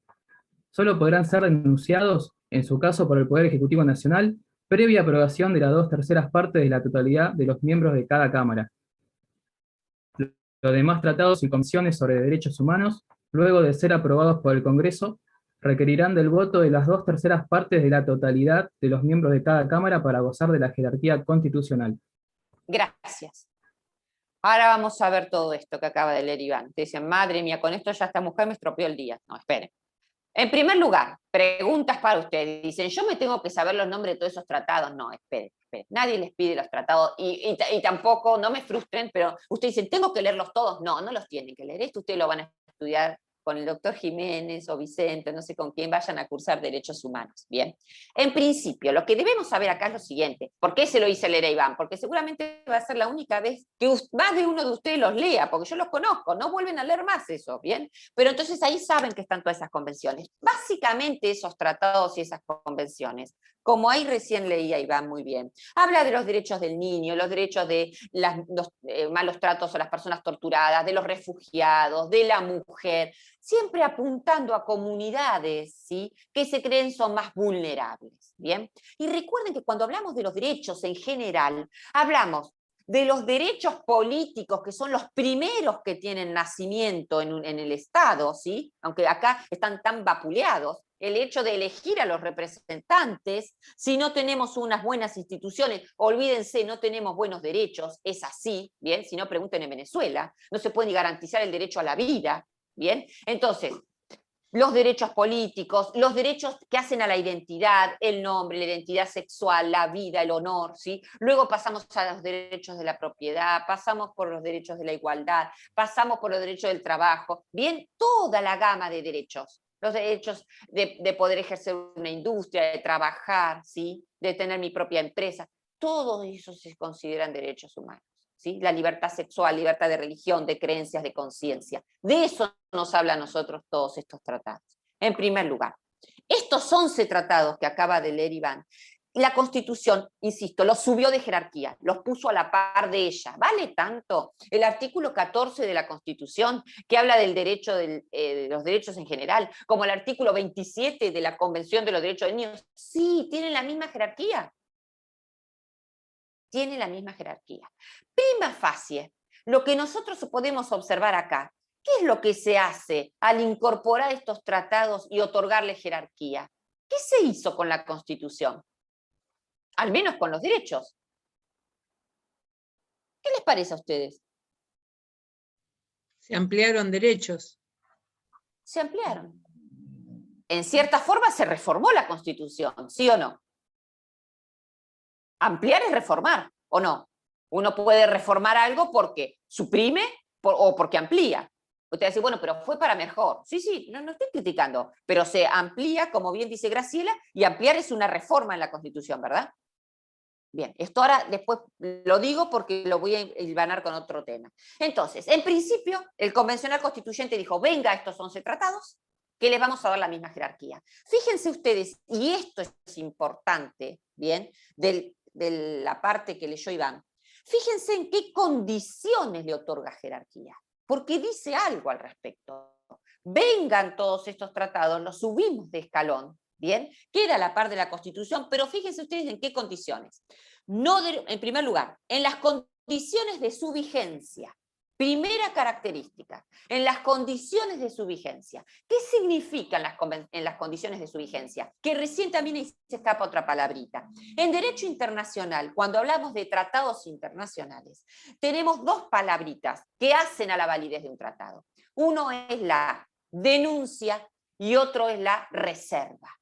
Solo podrán ser denunciados, en su caso por el Poder Ejecutivo Nacional, previa aprobación de las 2/3 partes de la totalidad de los miembros de cada Cámara. Los demás tratados y convenciones sobre derechos humanos, luego de ser aprobados por el Congreso, requerirán del voto de las 2/3 partes de la totalidad de los miembros de cada Cámara para gozar de la jerarquía constitucional. Gracias. Ahora vamos a ver todo esto que acaba de leer Iván. Te dicen, madre mía, con esto ya esta mujer me estropeó el día. No, esperen. En primer lugar, preguntas para ustedes. Dicen, yo me tengo que saber los nombres de todos esos tratados. No, esperen. Nadie les pide los tratados y tampoco, no me frustren, pero ustedes dicen, ¿tengo que leerlos todos? No, no los tienen que leer. Esto ustedes lo van a estudiar con el doctor Jiménez o Vicente, no sé con quién, vayan a cursar Derechos Humanos. Bien. En principio, lo que debemos saber acá es lo siguiente. ¿Por qué se lo hice leer a Iván? Porque seguramente va a ser la única vez que más de uno de ustedes los lea, porque yo los conozco, no vuelven a leer más eso, ¿bien? Pero entonces ahí saben que están todas esas convenciones. Básicamente esos tratados y esas convenciones, como ahí recién leía Iván muy bien, habla de los derechos del niño, los derechos de los malos tratos a las personas torturadas, de los refugiados, de la mujer, siempre apuntando a comunidades, ¿sí?, que se creen son más vulnerables, ¿bien? Y recuerden que cuando hablamos de los derechos en general, hablamos de los derechos políticos, que son los primeros que tienen nacimiento en el Estado, ¿sí?, aunque acá están tan vapuleados, el hecho de elegir a los representantes, si no tenemos unas buenas instituciones, olvídense, no tenemos buenos derechos, es así, ¿bien? Si no, pregunten en Venezuela, no se puede ni garantizar el derecho a la vida, ¿bien? Entonces, los derechos políticos, los derechos que hacen a la identidad, el nombre, la identidad sexual, la vida, el honor, ¿sí? Luego pasamos a los derechos de la propiedad, pasamos por los derechos de la igualdad, pasamos por los derechos del trabajo, bien, toda la gama de derechos. Los derechos de poder ejercer una industria, de trabajar, ¿sí?, de tener mi propia empresa, todo eso se consideran derechos humanos, ¿sí? La libertad sexual, libertad de religión, de creencias, de conciencia. De eso nos habla a nosotros todos estos tratados. En primer lugar, estos 11 tratados que acaba de leer Iván, la Constitución, insisto, los subió de jerarquía, los puso a la par de ella. ¿Vale tanto? El artículo 14 de la Constitución, que habla del derecho de los derechos en general, como el artículo 27 de la Convención de los Derechos del Niño, sí, tienen la misma jerarquía. Tienen la misma jerarquía. Prima facie, lo que nosotros podemos observar acá, ¿qué es lo que se hace al incorporar estos tratados y otorgarle jerarquía? ¿Qué se hizo con la Constitución? Al menos con los derechos. ¿Qué les parece a ustedes? Se ampliaron derechos. Se ampliaron. En cierta forma se reformó la Constitución, ¿sí o no? Ampliar es reformar, ¿o no? Uno puede reformar algo porque suprime o porque amplía. Usted dice, bueno, pero fue para mejor. Sí, no estoy criticando, pero se amplía, como bien dice Graciela, y ampliar es una reforma en la Constitución, ¿verdad? Bien, esto ahora después lo digo porque lo voy a hilvanar con otro tema. Entonces, en principio, el convencional constituyente dijo, venga estos 11 tratados, que les vamos a dar la misma jerarquía. Fíjense ustedes, y esto es importante, bien, de la parte que leyó Iván, fíjense en qué condiciones le otorga jerarquía, porque dice algo al respecto. Vengan todos estos tratados, los subimos de escalón, ¿bien? Queda a la par de la Constitución, pero fíjense ustedes en qué condiciones. En primer lugar, en las condiciones de su vigencia. Primera característica, en las condiciones de su vigencia. ¿Qué significan en las condiciones de su vigencia? Que recién también se escapa otra palabrita. En derecho internacional, cuando hablamos de tratados internacionales, tenemos dos palabritas que hacen a la validez de un tratado. Uno es la denuncia y otro es la reserva.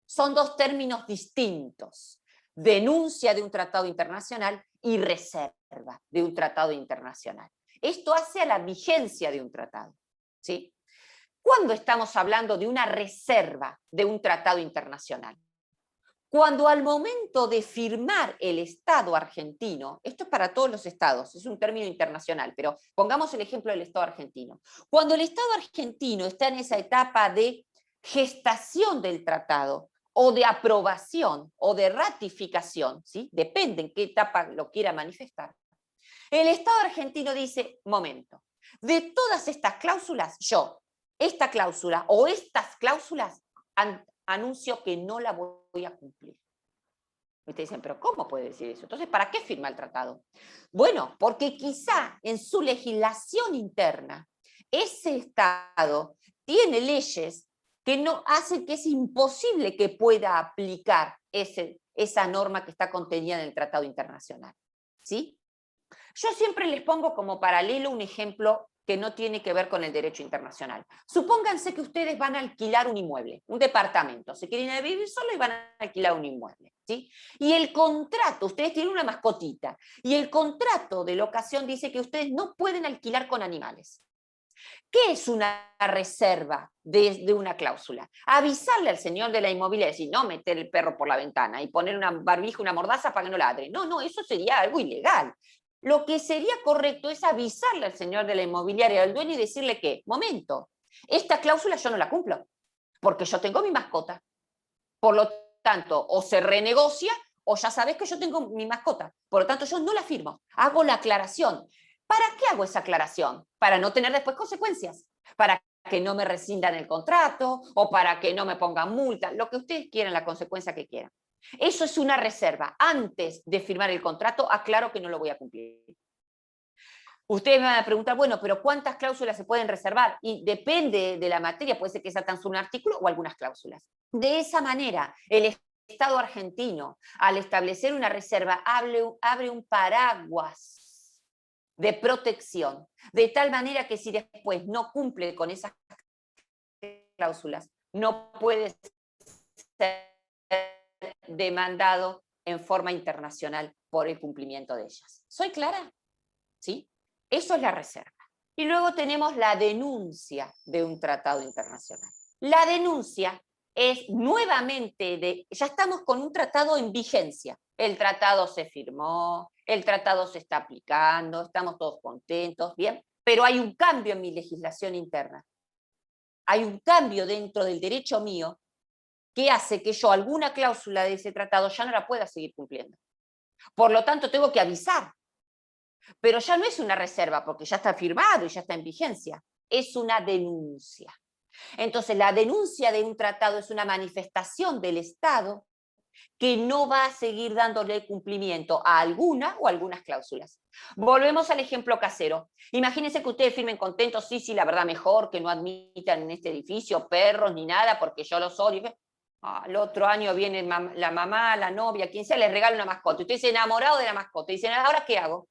Son dos términos distintos. Denuncia de un tratado internacional y reserva de un tratado internacional. Esto hace a la vigencia de un tratado, ¿sí? ¿Cuándo estamos hablando de una reserva de un tratado internacional? Cuando al momento de firmar el Estado argentino, esto es para todos los estados, es un término internacional, pero pongamos el ejemplo del Estado argentino. Cuando el Estado argentino está en esa etapa de gestación del tratado, o de aprobación, o de ratificación, ¿sí? Depende en qué etapa lo quiera manifestar, el Estado argentino dice, momento, de todas estas cláusulas, yo, esta cláusula o estas cláusulas, anuncio que no la voy a cumplir. Y te dicen, pero ¿cómo puede decir eso? Entonces, ¿para qué firma el tratado? Bueno, porque quizá en su legislación interna, ese Estado tiene leyes que no hacen que es imposible que pueda aplicar esa norma que está contenida en el tratado internacional. ¿Sí? Yo siempre les pongo como paralelo un ejemplo que no tiene que ver con el derecho internacional. Supónganse que ustedes van a alquilar un inmueble, un departamento, se quieren ir a vivir solo y van a alquilar un inmueble, ¿sí? Y el contrato, ustedes tienen una mascotita, y el contrato de locación dice que ustedes no pueden alquilar con animales. ¿Qué es una reserva de una cláusula? Avisarle al señor de la inmobiliaria, decir, no meter el perro por la ventana y poner una barbija, una mordaza para que no ladre. No, eso sería algo ilegal. Lo que sería correcto es avisarle al señor de la inmobiliaria, al dueño, y decirle que, momento, esta cláusula yo no la cumplo, porque yo tengo mi mascota. Por lo tanto, o se renegocia, o ya sabes que yo tengo mi mascota. Por lo tanto, yo no la firmo. Hago la aclaración. ¿Para qué hago esa aclaración? Para no tener después consecuencias. Para que no me rescindan el contrato, o para que no me pongan multa, lo que ustedes quieran, la consecuencia que quieran. Eso es una reserva. Antes de firmar el contrato, aclaro que no lo voy a cumplir. Ustedes me van a preguntar, bueno, pero ¿cuántas cláusulas se pueden reservar? Y depende de la materia, puede ser que sea tan solo un artículo o algunas cláusulas. De esa manera, el Estado argentino, al establecer una reserva, abre un paraguas de protección, de tal manera que si después no cumple con esas cláusulas, no puede ser demandado en forma internacional por el cumplimiento de ellas. ¿Soy clara? ¿Sí? Eso es la reserva. Y luego tenemos la denuncia de un tratado internacional. La denuncia es nuevamente ya estamos con un tratado en vigencia. El tratado se firmó, el tratado se está aplicando, estamos todos contentos, bien, pero hay un cambio en mi legislación interna. Hay un cambio dentro del derecho mío que hace que yo alguna cláusula de ese tratado ya no la pueda seguir cumpliendo. Por lo tanto, tengo que avisar. Pero ya no es una reserva, porque ya está firmado y ya está en vigencia. Es una denuncia. Entonces, la denuncia de un tratado es una manifestación del Estado que no va a seguir dándole cumplimiento a alguna o algunas cláusulas. Volvemos al ejemplo casero. Imagínense que ustedes firmen contentos, sí, la verdad mejor que no admitan en este edificio perros ni nada, porque yo los odio. Al otro año viene la mamá, la novia, quien sea, les regala una mascota. Usted se enamorado de la mascota. Y dicen, ¿ahora qué hago?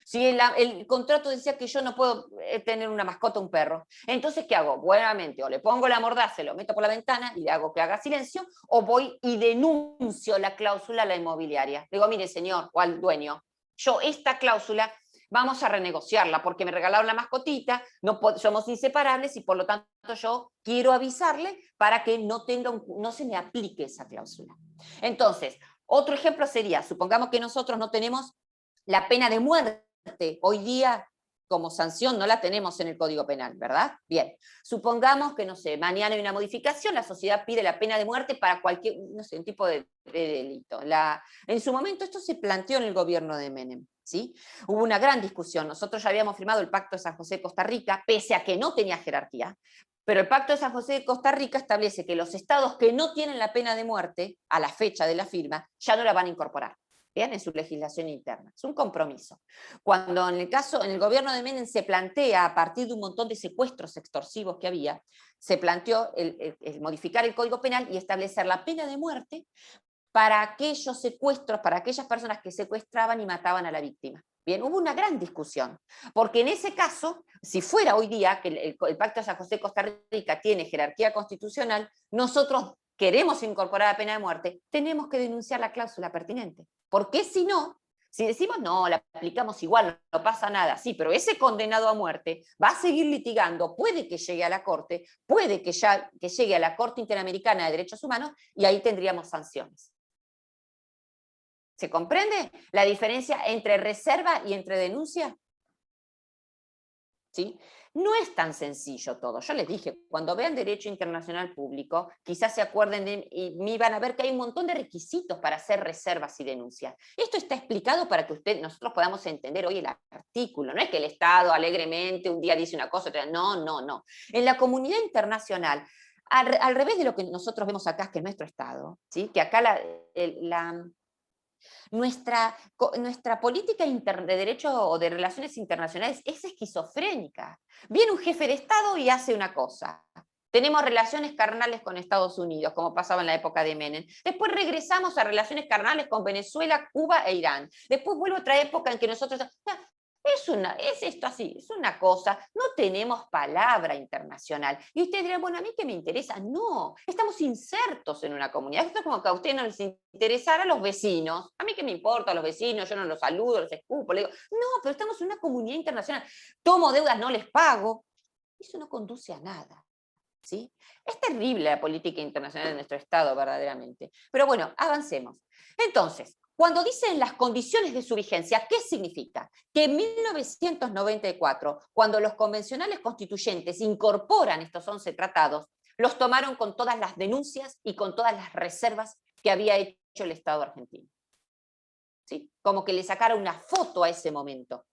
Si el contrato decía que yo no puedo tener una mascota, un perro, entonces ¿qué hago? Buenamente, o le pongo la mordaza, se lo meto por la ventana y le hago que haga silencio, o voy y denuncio la cláusula a la inmobiliaria. Le digo, mire señor, o al dueño, yo esta cláusula vamos a renegociarla porque me regalaron la mascotita, somos inseparables y por lo tanto yo quiero avisarle para que no se me aplique esa cláusula. Entonces, otro ejemplo sería, supongamos que nosotros no tenemos la pena de muerte. Hoy día, como sanción, no la tenemos en el Código Penal, ¿verdad? Bien, supongamos que, no sé, mañana hay una modificación, la sociedad pide la pena de muerte para cualquier, no sé, un tipo de delito. En su momento esto se planteó en el gobierno de Menem, ¿sí? Hubo una gran discusión, nosotros ya habíamos firmado el Pacto de San José de Costa Rica, pese a que no tenía jerarquía, pero el Pacto de San José de Costa Rica establece que los estados que no tienen la pena de muerte, a la fecha de la firma, ya no la van a incorporar. Bien, en su legislación interna. Es un compromiso. Cuando en el gobierno de Menem se plantea, a partir de un montón de secuestros extorsivos que había, se planteó el modificar el Código Penal y establecer la pena de muerte para aquellos secuestros, para aquellas personas que secuestraban y mataban a la víctima. Bien, hubo una gran discusión, porque en ese caso, si fuera hoy día que el Pacto de San José de Costa Rica tiene jerarquía constitucional, nosotros queremos incorporar la pena de muerte, tenemos que denunciar la cláusula pertinente. Porque si no, si decimos no, la aplicamos igual, no pasa nada, sí, pero ese condenado a muerte va a seguir litigando, puede que llegue a la Corte, puede que llegue a la Corte Interamericana de Derechos Humanos y ahí tendríamos sanciones. ¿Se comprende la diferencia entre reserva y entre denuncia? ¿Sí? No es tan sencillo todo. Yo les dije, cuando vean derecho internacional público, quizás se acuerden y me van a ver que hay un montón de requisitos para hacer reservas y denuncias. Esto está explicado para que nosotros podamos entender hoy el artículo. No es que el Estado alegremente un día dice una cosa, otra, no. En la comunidad internacional, al revés de lo que nosotros vemos acá, que es nuestro Estado, ¿sí? Que acá nuestra política de derecho o de relaciones internacionales es esquizofrénica. Viene un jefe de Estado y hace una cosa. Tenemos relaciones carnales con Estados Unidos, como pasaba en la época de Menem. Después regresamos a relaciones carnales con Venezuela, Cuba e Irán. Después vuelve otra época en que nosotros... Es esto así, es una cosa, no tenemos palabra internacional. Y usted dirá, bueno, a mí qué me interesa. No, estamos insertos en una comunidad. Esto es como que a usted no les interesara a los vecinos. A mí qué me importa a los vecinos, yo no los saludo, los escupo, le digo, no, pero estamos en una comunidad internacional. Tomo deudas, no les pago. Eso no conduce a nada. ¿Sí? Es terrible la política internacional de nuestro Estado, verdaderamente. Pero bueno, avancemos. Entonces, cuando dicen las condiciones de su vigencia, ¿qué significa? Que en 1994, cuando los convencionales constituyentes incorporan estos 11 tratados, los tomaron con todas las denuncias y con todas las reservas que había hecho el Estado argentino. ¿Sí? Como que le sacara una foto a ese momento.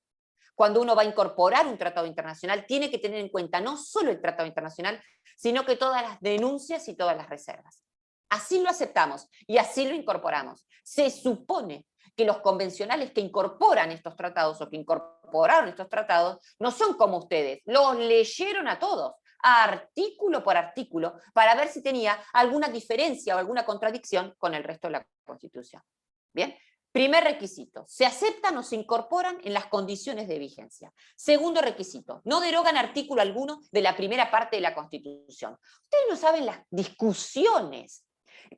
Cuando uno va a incorporar un tratado internacional, tiene que tener en cuenta no solo el tratado internacional, sino que todas las denuncias y todas las reservas. Así lo aceptamos y así lo incorporamos. Se supone que los convencionales que incorporan estos tratados o que incorporaron estos tratados no son como ustedes, los leyeron a todos, artículo por artículo, para ver si tenía alguna diferencia o alguna contradicción con el resto de la Constitución. ¿Bien? Primer requisito, se aceptan o se incorporan en las condiciones de vigencia. Segundo requisito, no derogan artículo alguno de la primera parte de la Constitución. Ustedes no saben las discusiones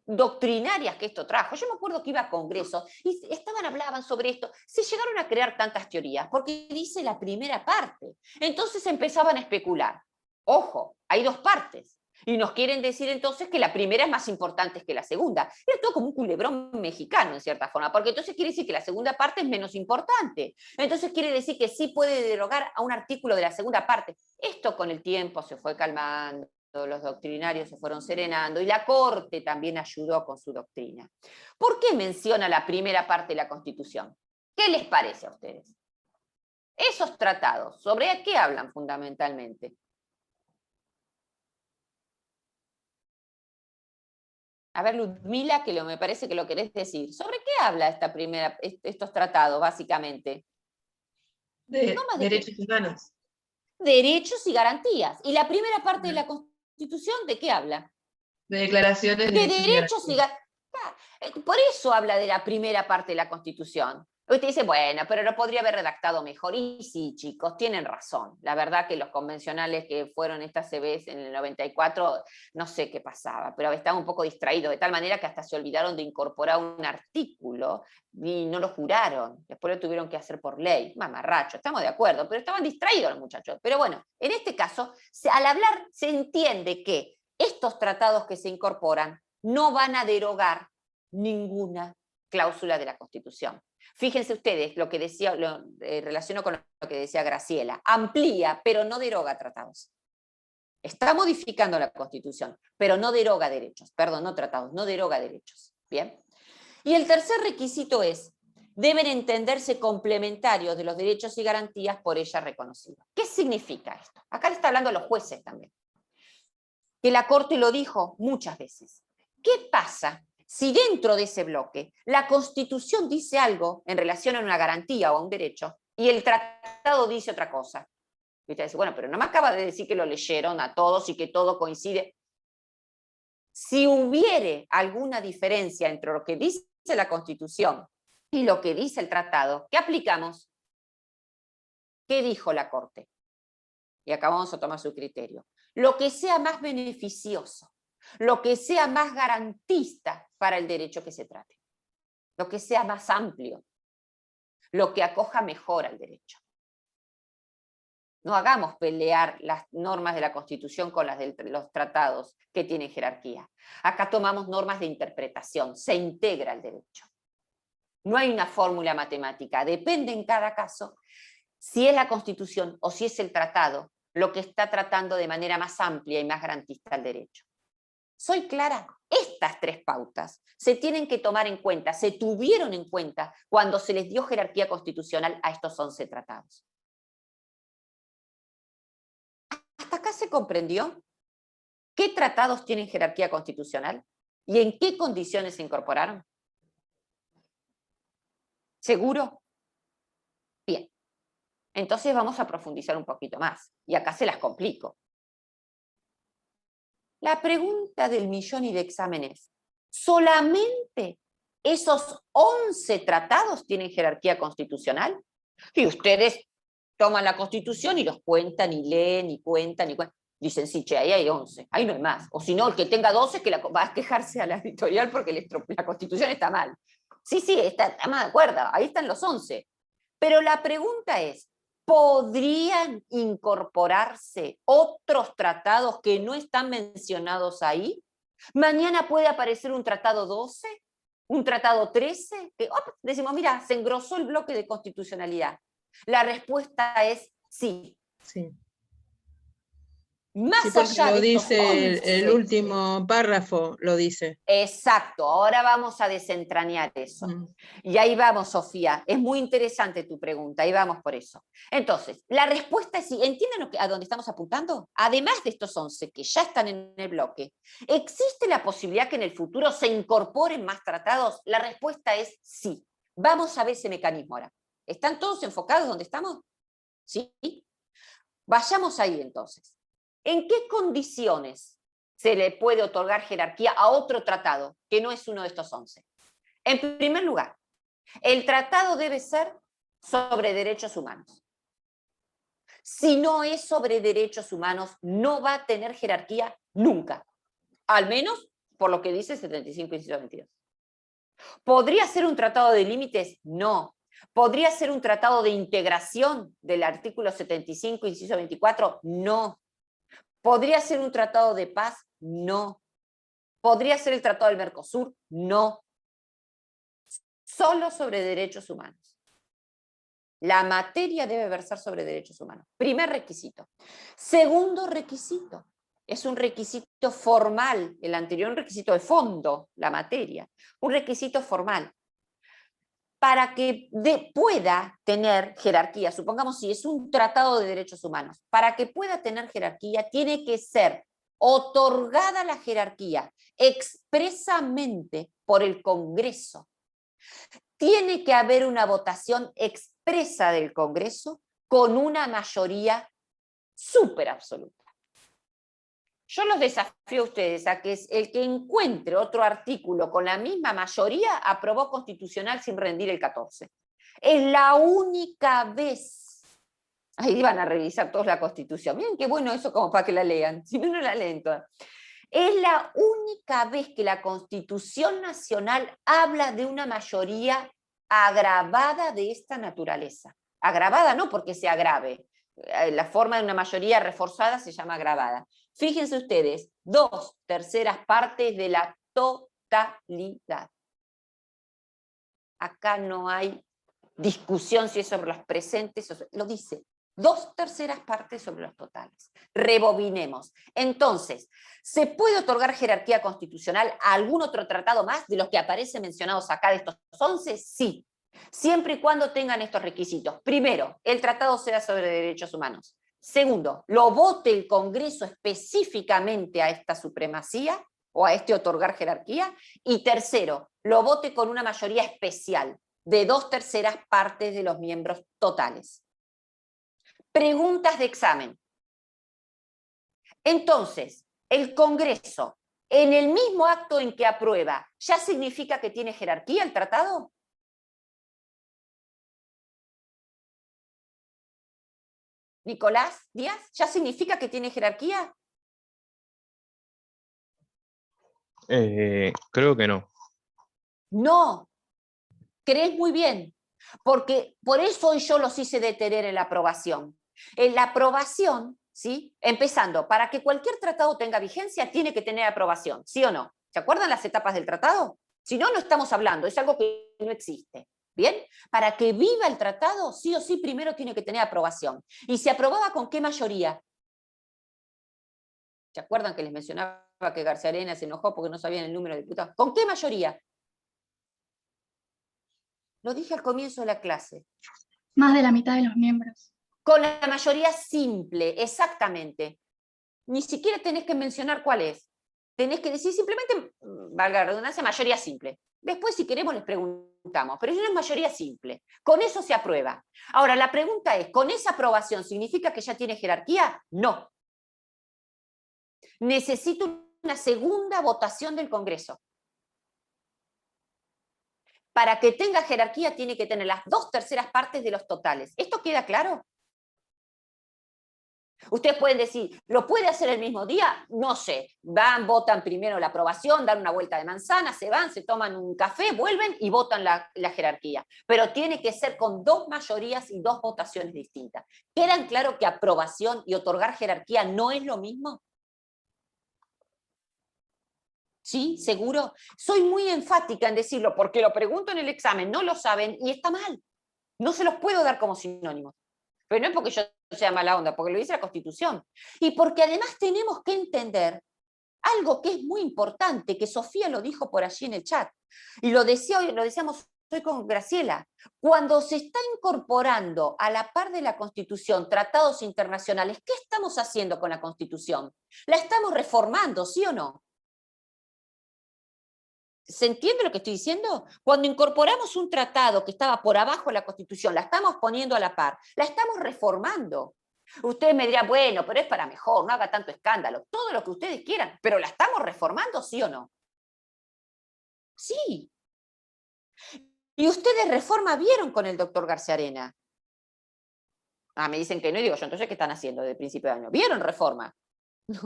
doctrinarias que esto trajo. Yo me acuerdo que iba a congresos y hablaban sobre esto. Se llegaron a crear tantas teorías porque dice la primera parte. Entonces empezaban a especular. Ojo, hay dos partes. Y nos quieren decir entonces que la primera es más importante que la segunda. Era todo como un culebrón mexicano, en cierta forma, porque entonces quiere decir que la segunda parte es menos importante. Entonces quiere decir que sí puede derogar a un artículo de la segunda parte. Esto con el tiempo se fue calmando, los doctrinarios se fueron serenando y la Corte también ayudó con su doctrina. ¿Por qué menciona la primera parte de la Constitución? ¿Qué les parece a ustedes? Esos tratados, ¿sobre qué hablan fundamentalmente? A ver, Ludmila, que me parece que lo querés decir. ¿Sobre qué habla estos tratados, básicamente? De derechos humanos. Derechos y garantías. ¿Y la primera parte de la Constitución de qué habla? De declaraciones de derechos y garantías. Por eso habla de la primera parte de la Constitución. Usted dice, bueno, pero lo podría haber redactado mejor. Y sí, chicos, tienen razón. La verdad que los convencionales que fueron estas CBs en el 94, no sé qué pasaba, pero estaban un poco distraídos, de tal manera que hasta se olvidaron de incorporar un artículo y no lo juraron. Después lo tuvieron que hacer por ley. Mamarracho, estamos de acuerdo, pero estaban distraídos los muchachos. Pero bueno, en este caso, al hablar se entiende que estos tratados que se incorporan no van a derogar ninguna cláusula de la Constitución. Fíjense ustedes lo que decía, relaciono con lo que decía Graciela, amplía, pero no deroga tratados. Está modificando la Constitución, pero no deroga derechos, perdón, no tratados, no deroga derechos. ¿Bien? Y el tercer requisito es, deben entenderse complementarios de los derechos y garantías por ella reconocidos. ¿Qué significa esto? Acá le está hablando a los jueces también. Que la Corte lo dijo muchas veces. ¿Qué pasa Si dentro de ese bloque la Constitución dice algo en relación a una garantía o a un derecho, y el tratado dice otra cosa. Y usted dice, bueno, pero no me acaba de decir que lo leyeron a todos y que todo coincide. Si hubiere alguna diferencia entre lo que dice la Constitución y lo que dice el tratado, ¿qué aplicamos? ¿Qué dijo la Corte? Y acá vamos a tomar su criterio. Lo que sea más beneficioso, lo que sea más garantista para el derecho que se trate, lo que sea más amplio, lo que acoja mejor al derecho. No hagamos pelear las normas de la Constitución con las de los tratados que tienen jerarquía. Acá tomamos normas de interpretación, se integra el derecho. No hay una fórmula matemática, depende en cada caso si es la Constitución o si es el tratado lo que está tratando de manera más amplia y más garantista el derecho. ¿Soy clara? Estas 3 pautas se tienen que tomar en cuenta, se tuvieron en cuenta cuando se les dio jerarquía constitucional a estos 11 tratados. ¿Hasta acá se comprendió qué tratados tienen jerarquía constitucional y en qué condiciones se incorporaron? ¿Seguro? Bien. Entonces vamos a profundizar un poquito más. Y acá se las complico. La pregunta del millón y de exámenes. ¿Solamente esos 11 tratados tienen jerarquía constitucional? Y ustedes toman la Constitución y los cuentan y leen y cuentan y cuentan. Dicen, sí, che, ahí hay 11, ahí no hay más. O si no, el que tenga 12 que va a quejarse a la editorial porque la Constitución está mal. Sí, estamos de acuerdo, ahí están los 11. Pero la pregunta es, ¿podrían incorporarse otros tratados que no están mencionados ahí? Mañana puede aparecer un tratado 12, un tratado 13, que decimos, mira, se engrosó el bloque de constitucionalidad. La respuesta es sí. Sí. Más sí, allá lo de dice estos el último párrafo, lo dice. Exacto, ahora vamos a desentrañar eso. Y ahí vamos, Sofía, es muy interesante tu pregunta, ahí vamos por eso. Entonces, la respuesta es sí, ¿entienden a dónde estamos apuntando? Además de estos 11 que ya están en el bloque, ¿existe la posibilidad que en el futuro se incorporen más tratados? La respuesta es sí. Vamos a ver ese mecanismo ahora. ¿Están todos enfocados donde estamos? ¿Sí? Vayamos ahí entonces. ¿En qué condiciones se le puede otorgar jerarquía a otro tratado que no es uno de estos 11? En primer lugar, el tratado debe ser sobre derechos humanos. Si no es sobre derechos humanos, no va a tener jerarquía nunca. Al menos por lo que dice el 75, inciso 22. ¿Podría ser un tratado de límites? No. ¿Podría ser un tratado de integración del artículo 75, inciso 24? No. ¿Podría ser un tratado de paz? No. ¿Podría ser el tratado del Mercosur? No. Solo sobre derechos humanos. La materia debe versar sobre derechos humanos. Primer requisito. Segundo requisito. Es un requisito formal. El anterior un requisito de fondo, la materia. Un requisito formal. Para que pueda tener jerarquía, supongamos si es un tratado de derechos humanos, para que pueda tener jerarquía tiene que ser otorgada la jerarquía expresamente por el Congreso. Tiene que haber una votación expresa del Congreso con una mayoría súper absoluta. Yo los desafío a ustedes a que el que encuentre otro artículo con la misma mayoría aprobó constitucional sin rendir el 14. Es la única vez. Ahí van a revisar todos la Constitución. Miren qué bueno eso como para que la lean. Si no, no la leen toda. Es la única vez que la Constitución Nacional habla de una mayoría agravada de esta naturaleza. Agravada no porque se agrave. La forma de una mayoría reforzada se llama agravada. Fíjense ustedes, 2/3 partes de la totalidad. Acá no hay discusión si es sobre los presentes, lo dice, 2/3 partes sobre los totales. Rebobinemos. Entonces, ¿se puede otorgar jerarquía constitucional a algún otro tratado más de los que aparecen mencionados acá de estos 11? Sí. Siempre y cuando tengan estos requisitos. Primero, el tratado sea sobre derechos humanos. Segundo, lo vote el Congreso específicamente a esta supremacía. o a este otorgar jerarquía. Y tercero, lo vote con una mayoría especial de 2/3 partes de los miembros totales. Preguntas de examen. Entonces, el Congreso, en el mismo acto en que aprueba, ¿ya significa que tiene jerarquía el tratado? Nicolás Díaz, ¿ya significa que tiene jerarquía? Creo que no. No, crees muy bien, porque por eso yo los hice detener en la aprobación. En la aprobación, ¿sí? Empezando, para que cualquier tratado tenga vigencia, tiene que tener aprobación, ¿sí o no? ¿Se acuerdan las etapas del tratado? Si no, no estamos hablando, es algo que no existe. ¿Bien? Para que viva el tratado, sí o sí, primero tiene que tener aprobación. ¿Y se aprobaba con qué mayoría? ¿Se acuerdan que les mencionaba que García Arena se enojó porque no sabían el número de diputados? ¿Con qué mayoría? Lo dije al comienzo de la clase. Más de la mitad de los miembros. Con la mayoría simple, exactamente. Ni siquiera tenés que mencionar cuál es. Tenés que decir simplemente, valga la redundancia, mayoría simple. Después, si queremos, les preguntamos, pero eso no es mayoría simple. Con eso se aprueba. Ahora, la pregunta es, ¿con esa aprobación significa que ya tiene jerarquía? No. Necesito una segunda votación del Congreso. Para que tenga jerarquía tiene que tener las 2/3 partes de los totales. ¿Esto queda claro? Ustedes pueden decir, ¿lo puede hacer el mismo día? No sé. Van, votan primero la aprobación, dan una vuelta de manzana, se van, se toman un café, vuelven y votan la jerarquía. Pero tiene que ser con 2 mayorías y 2 votaciones distintas. ¿Quedan claro que aprobación y otorgar jerarquía no es lo mismo? ¿Sí? ¿Seguro? Soy muy enfática en decirlo porque lo pregunto en el examen, no lo saben y está mal. No se los puedo dar como sinónimos. Pero no es porque yo sea mala onda, porque lo dice la Constitución. Y porque además tenemos que entender algo que es muy importante, que Sofía lo dijo por allí en el chat, y lo decíamos hoy con Graciela. Cuando se está incorporando a la par de la Constitución tratados internacionales, ¿qué estamos haciendo con la Constitución? ¿La estamos reformando, sí o no? ¿Se entiende lo que estoy diciendo? Cuando incorporamos un tratado que estaba por abajo de la Constitución, la estamos poniendo a la par, la estamos reformando. Ustedes me dirán, bueno, pero es para mejor, no haga tanto escándalo, todo lo que ustedes quieran, pero ¿la estamos reformando, sí o no? Sí. Y ustedes reforma vieron con el doctor García Arena. Ah, me dicen que no, y digo yo, entonces, ¿qué están haciendo desde el principio de año? ¿Vieron reforma?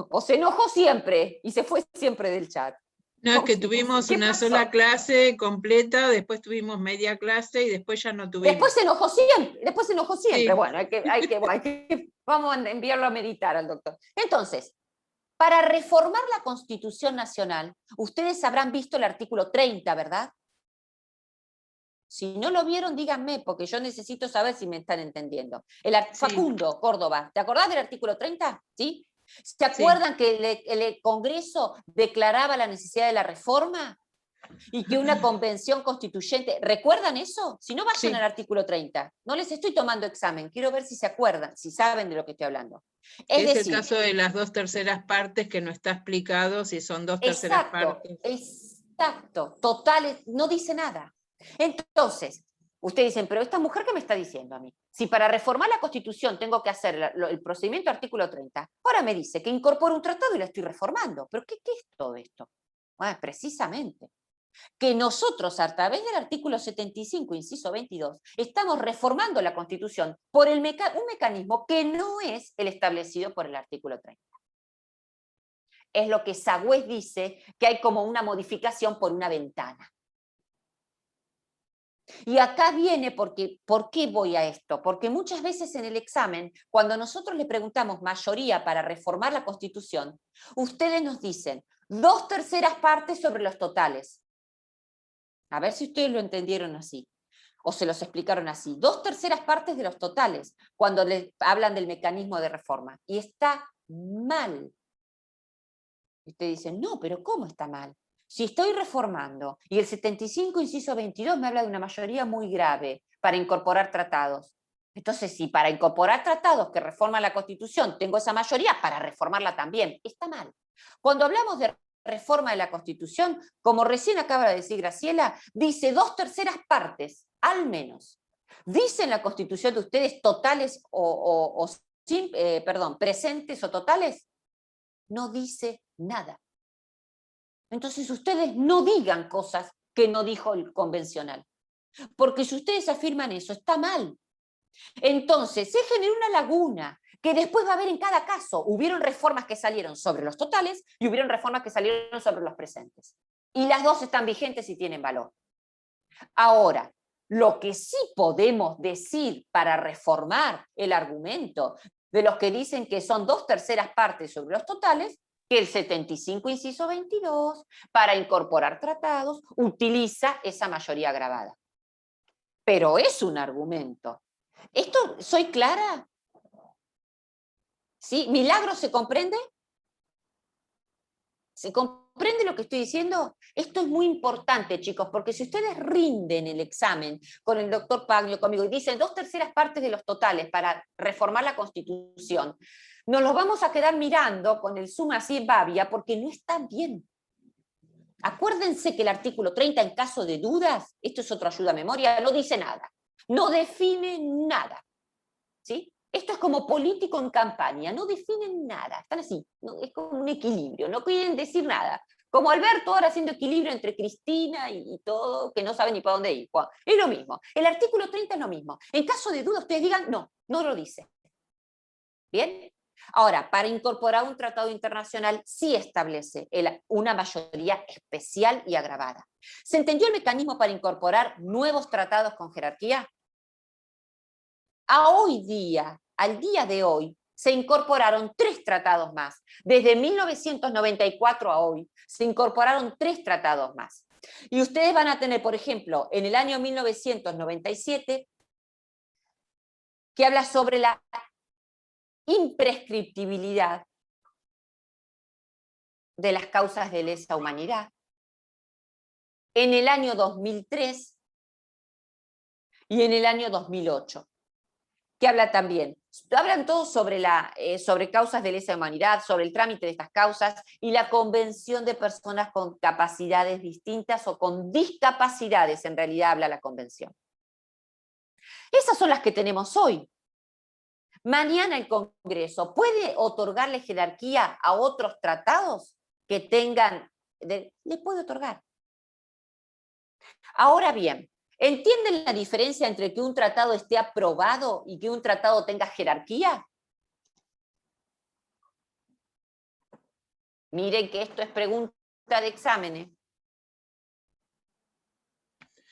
O se enojó siempre y se fue siempre del chat. No, es que tuvimos una sola clase completa, después tuvimos media clase y después ya no tuvimos. Después se enojó siempre, sí. Bueno, vamos a enviarlo a meditar al doctor. Entonces, para reformar la Constitución Nacional, ustedes habrán visto el artículo 30, ¿verdad? Si no lo vieron, díganme, porque yo necesito saber si me están entendiendo. Facundo Córdoba, ¿te acordás del artículo 30? ¿Sí? ¿Se acuerdan que el Congreso declaraba la necesidad de la reforma? Y que una convención constituyente, ¿recuerdan eso? Si no, vayan al artículo 30. No les estoy tomando examen, quiero ver si se acuerdan, si saben de lo que estoy hablando. Es decir, el caso de las 2/3 partes que no está explicado, si son 2/3 partes. Exacto, totales, no dice nada. Entonces, ustedes dicen, pero esta mujer, ¿qué me está diciendo a mí? Si para reformar la Constitución tengo que hacer el procedimiento artículo 30, ahora me dice que incorporo un tratado y la estoy reformando. ¿Pero qué es todo esto? Bueno, precisamente que nosotros, a través del artículo 75, inciso 22, estamos reformando la Constitución por un mecanismo que no es el establecido por el artículo 30. Es lo que Sagüez dice, que hay como una modificación por una ventana. Y acá viene ¿por qué voy a esto? Porque muchas veces en el examen, cuando nosotros le preguntamos mayoría para reformar la Constitución, ustedes nos dicen 2/3 partes sobre los totales. A ver si ustedes lo entendieron así, o se los explicaron así. 2/3 partes de los totales, cuando les hablan del mecanismo de reforma. Y está mal. Y ustedes dicen, no, pero ¿cómo está mal? Si estoy reformando, y el 75, inciso 22, me habla de una mayoría muy grave para incorporar tratados. Entonces, si para incorporar tratados que reforman la Constitución tengo esa mayoría, para reformarla también, está mal. Cuando hablamos de reforma de la Constitución, como recién acaba de decir Graciela, dice 2/3 partes, al menos. ¿Dice en la Constitución de ustedes totales presentes o totales? No dice nada. Entonces ustedes no digan cosas que no dijo el convencional. Porque si ustedes afirman eso, está mal. Entonces se generó una laguna que después va a haber en cada caso. Hubieron reformas que salieron sobre los totales y hubieron reformas que salieron sobre los presentes. Y las dos están vigentes y tienen valor. Ahora, lo que sí podemos decir para reformar el argumento de los que dicen que son 2/3 partes sobre los totales, que el 75, inciso 22, para incorporar tratados, utiliza esa mayoría agravada. Pero es un argumento. ¿Esto soy clara? ¿Sí? ¿Milagro se comprende? ¿Se comprende lo que estoy diciendo? Esto es muy importante, chicos, porque si ustedes rinden el examen con el doctor Paglio, conmigo, y dicen 2/3 partes de los totales para reformar la Constitución, nos los vamos a quedar mirando con el suma así en babia, porque no están bien. Acuérdense que el artículo 30, en caso de dudas, esto es otra ayuda a memoria, no dice nada, no define nada. ¿Sí? Esto es como político en campaña, no definen nada, están así, ¿no? Es como un equilibrio, no quieren decir nada. Como Alberto ahora haciendo equilibrio entre Cristina y todo, que no sabe ni para dónde ir. Es lo mismo. El artículo 30 es lo mismo. En caso de duda, ustedes digan, no, no lo dice. ¿Bien? Ahora, para incorporar un tratado internacional sí establece una mayoría especial y agravada. ¿Se entendió el mecanismo para incorporar nuevos tratados con jerarquía? A hoy día, al día de hoy, se incorporaron 3 tratados más. Desde 1994 a hoy, se incorporaron 3 tratados más. Y ustedes van a tener, por ejemplo, en el año 1997, que habla sobre la imprescriptibilidad de las causas de lesa humanidad. En el año 2003 y en el año 2008. Que habla también, hablan todos sobre causas de lesa humanidad, sobre el trámite de estas causas y la convención de personas con capacidades distintas o con discapacidades, en realidad habla la convención. Esas son las que tenemos hoy. Mañana el Congreso puede otorgarle jerarquía a otros tratados que tengan, le puede otorgar. Ahora bien, ¿entienden la diferencia entre que un tratado esté aprobado y que un tratado tenga jerarquía? Miren que esto es pregunta de exámenes.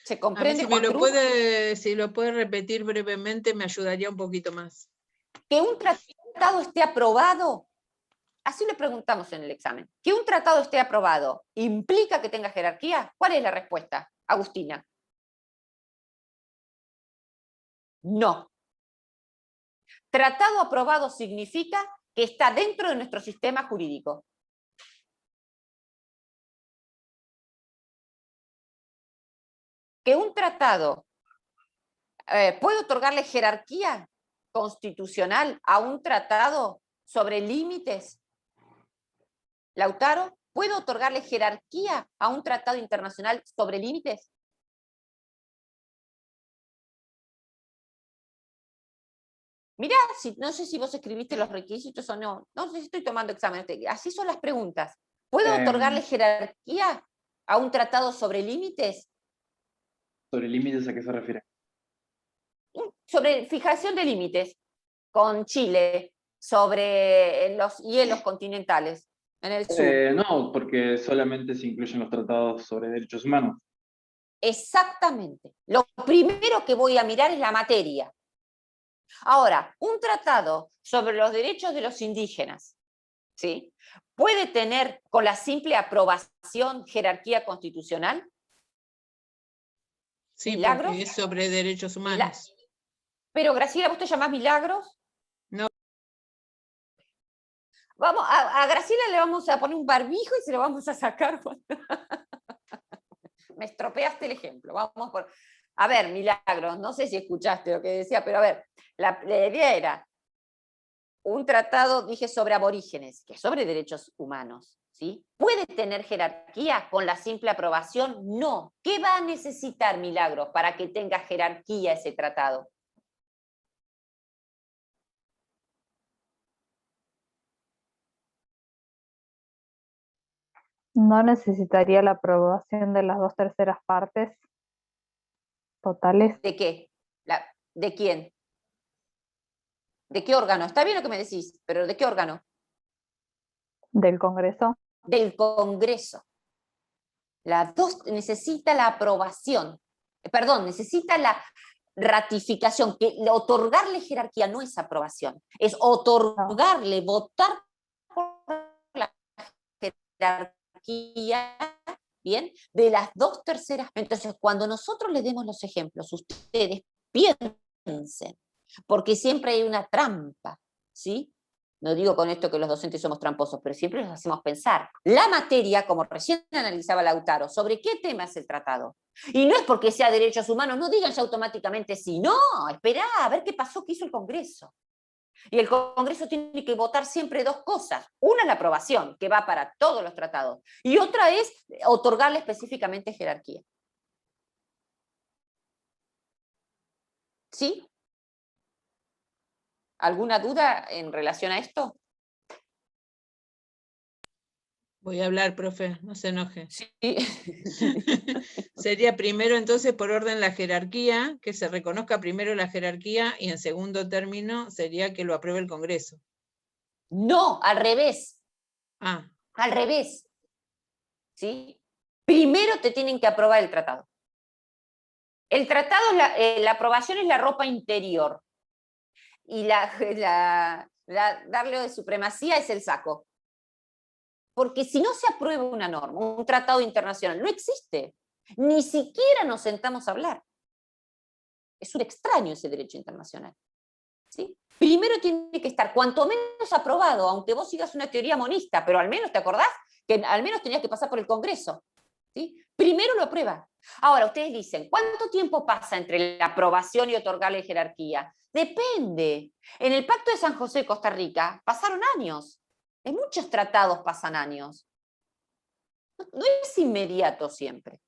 ¿Se comprende? Si lo puede repetir brevemente, me ayudaría un poquito más. Que un tratado esté aprobado, así le preguntamos en el examen, que un tratado esté aprobado, ¿implica que tenga jerarquía? ¿Cuál es la respuesta, Agustina? No. Tratado aprobado significa que está dentro de nuestro sistema jurídico. Que un tratado puede otorgarle jerarquía constitucional a un tratado sobre límites. Lautaro, ¿puede otorgarle jerarquía a un tratado internacional sobre límites? Mirá, no sé si vos escribiste los requisitos o no. No sé si estoy tomando examen. Así son las preguntas. ¿Puedo otorgarle jerarquía a un tratado sobre límites? ¿Sobre límites a qué se refiere? Sobre fijación de límites con Chile, sobre los hielos continentales en el sur. No, porque solamente se incluyen los tratados sobre derechos humanos. Exactamente. Lo primero que voy a mirar es la materia. Ahora, un tratado sobre los derechos de los indígenas, ¿sí? ¿Puede tener con la simple aprobación jerarquía constitucional? Sí, ¿Milagros? porque es sobre derechos humanos. Pero Graciela, ¿vos te llamás Milagros? No. Vamos, a Graciela le vamos a poner un barbijo y se lo vamos a sacar. Me estropeaste el ejemplo. Vamos por... A ver, Milagros, no sé si escuchaste lo que decía, pero a ver, la idea era, un tratado, dije, sobre aborígenes, que es sobre derechos humanos, ¿sí? ¿Puede tener jerarquía con la simple aprobación? No. ¿Qué va a necesitar, Milagros, para que tenga jerarquía ese tratado? No necesitaría la aprobación de las 2/3 partes totales ¿De qué? ¿De quién? ¿De qué órgano? Está bien lo que me decís, pero ¿de qué órgano? del Congreso. Del Congreso. Necesita la aprobación, perdón, necesita la ratificación, que otorgarle jerarquía no es aprobación, es otorgarle, votar por la jerarquía, ¿bien? De las 2/3. Entonces, cuando nosotros les demos los ejemplos, ustedes piensen, porque siempre hay una trampa, ¿sí? No digo con esto que los docentes somos tramposos, pero siempre los hacemos pensar. La materia, como recién analizaba Lautaro, ¿sobre qué tema es el tratado? Y no es porque sea derechos humanos, no digan ya automáticamente sí, no, esperá a ver qué pasó, qué hizo el Congreso. Y el Congreso tiene que votar siempre dos cosas. Una es la aprobación, que va para todos los tratados, y otra es otorgarle específicamente jerarquía. ¿Sí? ¿Alguna duda en relación a esto? Voy a hablar, profe, no se enoje. Sí. Sería primero entonces por orden la jerarquía, que se reconozca primero la jerarquía, y en segundo término sería que lo apruebe el Congreso. No, al revés. Ah. Al revés. ¿Sí? Primero te tienen que aprobar el tratado. El tratado, la aprobación es la ropa interior. Y darle de supremacía es el saco. Porque si no se aprueba una norma, un tratado internacional, no existe. Ni siquiera nos sentamos a hablar. Es un extraño ese derecho internacional. ¿Sí? Primero tiene que estar cuanto menos aprobado, aunque vos sigas una teoría monista, pero al menos, ¿te acordás? Que al menos tenías que pasar por el Congreso. ¿Sí? Primero lo aprueba. Ahora, ustedes dicen, ¿cuánto tiempo pasa entre la aprobación y otorgarle jerarquía? Depende. En el Pacto de San José de Costa Rica pasaron años. En muchos tratados pasan años. No es inmediato siempre.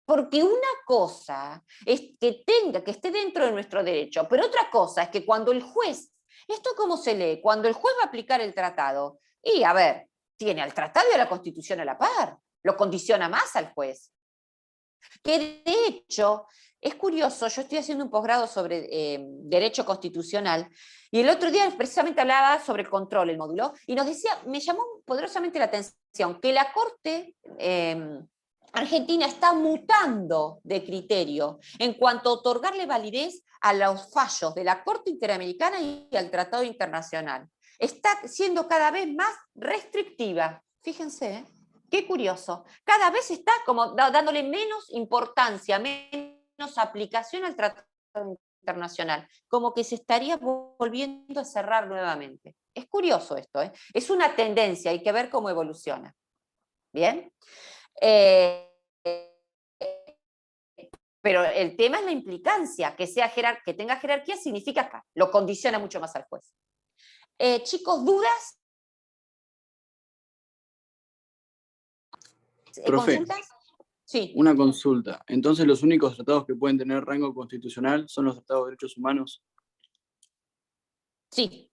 Porque una cosa es que esté dentro de nuestro derecho, pero otra cosa es que cuando el juez, ¿esto cómo se lee? Cuando el juez va a aplicar el tratado, y a ver, tiene al tratado y a la Constitución a la par, lo condiciona más al juez. Que de hecho, es curioso, yo estoy haciendo un posgrado sobre derecho constitucional, y el otro día precisamente hablaba sobre el control, el módulo, y nos decía, me llamó poderosamente la atención, que la Corte Argentina está mutando de criterio en cuanto a otorgarle validez a los fallos de la Corte Interamericana y al Tratado Internacional. Está siendo cada vez más restrictiva. Fíjense, ¿eh? Qué curioso. Cada vez está como dándole menos importancia, menos aplicación al Tratado Internacional, como que se estaría volviendo a cerrar nuevamente. Es curioso esto, ¿eh? Es una tendencia, hay que ver cómo evoluciona. ¿Bien? Pero el tema es la implicancia, que tenga jerarquía significa que lo condiciona mucho más al juez. Chicos, ¿dudas? Profe, ¿Consultas? Sí. una consulta. Entonces, ¿los únicos tratados que pueden tener rango constitucional son los tratados de derechos humanos? Sí.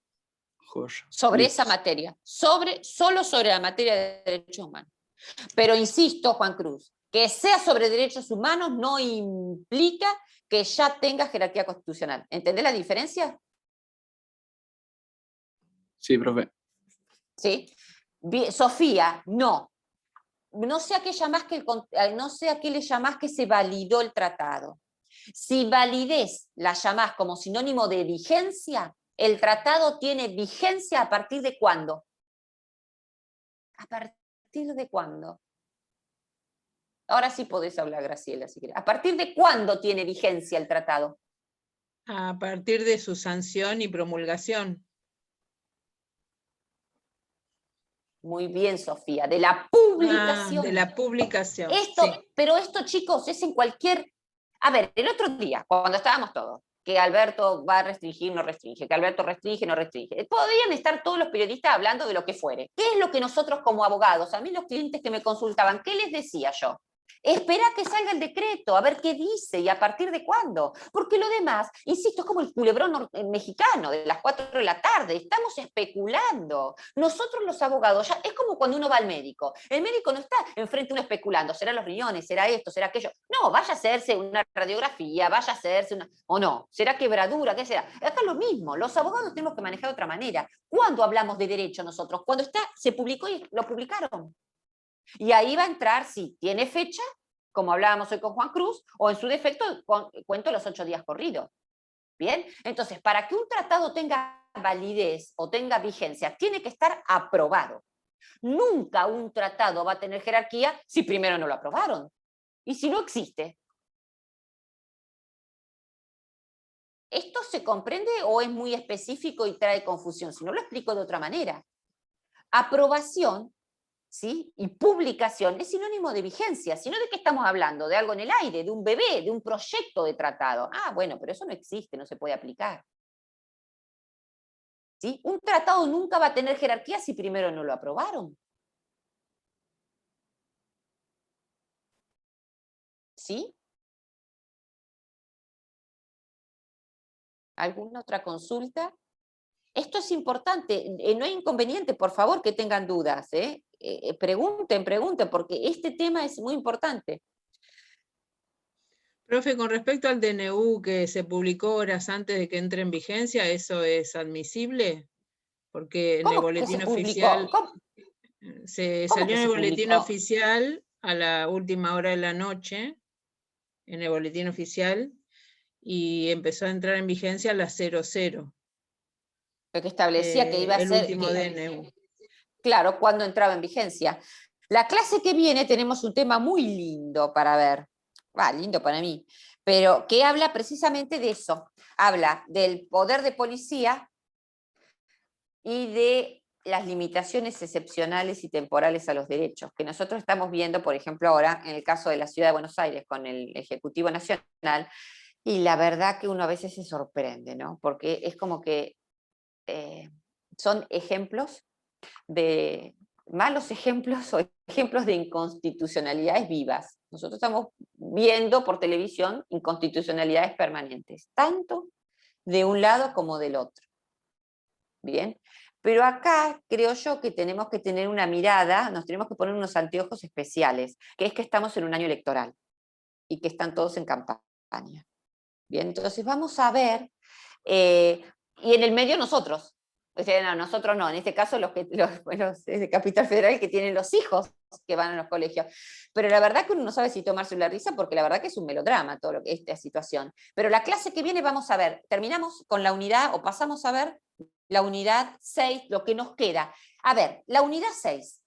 Joya. Sobre Listo. esa materia. Solo sobre la materia de derechos humanos. Pero insisto, Juan Cruz, que sea sobre derechos humanos no implica que ya tenga jerarquía constitucional. ¿Entendés la diferencia? Sí, profe. ¿Sí? Sofía, no. No sé a qué le llamás que se validó el tratado. Si validez la llamás como sinónimo de vigencia, el tratado tiene vigencia ¿a partir de cuándo? ¿A partir de cuándo? Ahora sí podés hablar, Graciela, si querés. ¿A partir de cuándo tiene vigencia el tratado? A partir de su sanción y promulgación. Muy bien, Sofía, de la publicación. De la publicación. Esto, sí. pero esto, chicos, es en cualquier... A ver, el otro día, cuando estábamos todos, que Alberto va a restringir, no restringe, que Alberto restringe, no restringe. Podrían estar todos los periodistas hablando de lo que fuere. ¿Qué es lo que nosotros como abogados, a mí los clientes que me consultaban, qué les decía yo? Espera que salga el decreto, a ver qué dice y a partir de cuándo. Porque lo demás, insisto, es como el culebrón mexicano de las 4 de la tarde. Estamos especulando. Nosotros los abogados, ya es como cuando uno va al médico. El médico no está enfrente uno especulando, será los riñones, será esto, será aquello. No, vaya a hacerse una radiografía, vaya a hacerse una... O no, será quebradura, ¿qué será? Acá es lo mismo, los abogados tenemos que manejar de otra manera. ¿Cuándo hablamos de derecho nosotros? Cuando se publicó y lo publicaron. Y ahí va a entrar si tiene fecha, como hablábamos hoy con Juan Cruz, o en su defecto cuento los 8 días corridos. ¿Bien? Entonces, para que un tratado tenga validez o tenga vigencia, tiene que estar aprobado. Nunca un tratado va a tener jerarquía si primero no lo aprobaron. Y si no existe. ¿Esto se comprende o es muy específico y trae confusión? Si no, lo explico de otra manera. Aprobación, ¿sí? Y publicación es sinónimo de vigencia, sino de qué estamos hablando, de algo en el aire, de un bebé, de un proyecto de tratado. Ah, bueno, pero eso no existe, no se puede aplicar. ¿Sí? Un tratado nunca va a tener jerarquía si primero no lo aprobaron. ¿Sí? ¿Alguna otra consulta? Esto es importante, no hay inconveniente, por favor, que tengan dudas. Pregunten, porque este tema es muy importante. Profe, con respecto al DNU que se publicó horas antes de que entre en vigencia, ¿eso es admisible? Porque en el ¿Cómo que boletín se publicó? oficial se ¿Cómo salió que en el se boletín publicó? oficial a la última hora de la noche, en el boletín oficial, y empezó a entrar en vigencia a las 00. Lo que establecía que iba a el ser... último DNU. Claro, cuando entraba en vigencia. La clase que viene tenemos un tema muy lindo para ver. Lindo para mí. Pero que habla precisamente de eso. Habla del poder de policía y de las limitaciones excepcionales y temporales a los derechos, que nosotros estamos viendo, por ejemplo, ahora en el caso de la Ciudad de Buenos Aires con el Ejecutivo Nacional, y la verdad que uno a veces se sorprende, ¿no? Porque es como que son ejemplos de malos ejemplos o ejemplos de inconstitucionalidades vivas. Nosotros estamos viendo por televisión inconstitucionalidades permanentes, tanto de un lado como del otro. Bien, pero acá creo yo que tenemos que tener una mirada, nos tenemos que poner unos anteojos especiales, que es que estamos en un año electoral y que están todos en campaña. Bien, entonces vamos a ver, y en el medio nosotros. O sea, no, nosotros no, en este caso los de Capital Federal que tienen los hijos que van a los colegios. Pero la verdad que uno no sabe si tomarse la risa porque la verdad que es un melodrama todo lo que esta situación. Pero la clase que viene vamos a ver, terminamos con la unidad o pasamos a ver la unidad 6, lo que nos queda. A ver, la unidad 6.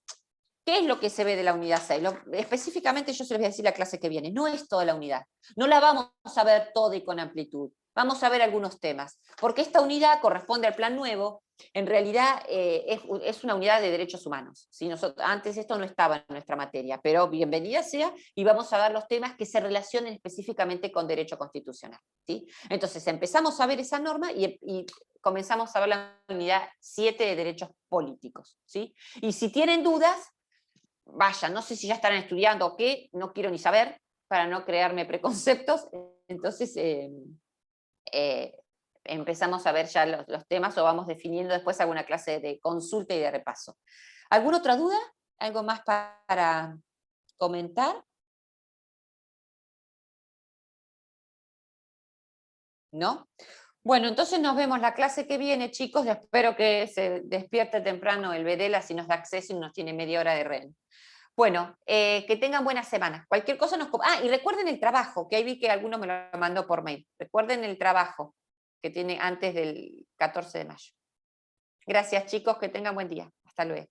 ¿Qué es lo que se ve de la unidad 6? Específicamente yo se les voy a decir la clase que viene. No es toda la unidad. No la vamos a ver toda y con amplitud. Vamos a ver algunos temas. Porque esta unidad corresponde al plan nuevo. En realidad es una unidad de derechos humanos. ¿Sí? Antes esto no estaba en nuestra materia, pero bienvenida sea y vamos a ver los temas que se relacionen específicamente con derecho constitucional. ¿Sí? Entonces empezamos a ver esa norma y comenzamos a ver la unidad 7 de derechos políticos. ¿Sí? Y si tienen dudas, vayan, no sé si ya estarán estudiando o qué, no quiero ni saber, para no crearme preconceptos, entonces empezamos a ver ya los temas o vamos definiendo después alguna clase de consulta y de repaso. ¿Alguna otra duda? ¿Algo más para comentar? ¿No? Bueno, entonces nos vemos la clase que viene, chicos. Espero que se despierte temprano el Vedela si nos da acceso y nos tiene media hora de REN. Bueno, que tengan buena semana. Cualquier cosa nos... y recuerden el trabajo, que ahí vi que alguno me lo mandó por mail. Recuerden el trabajo que tiene antes del 14 de mayo. Gracias, chicos, que tengan buen día. Hasta luego.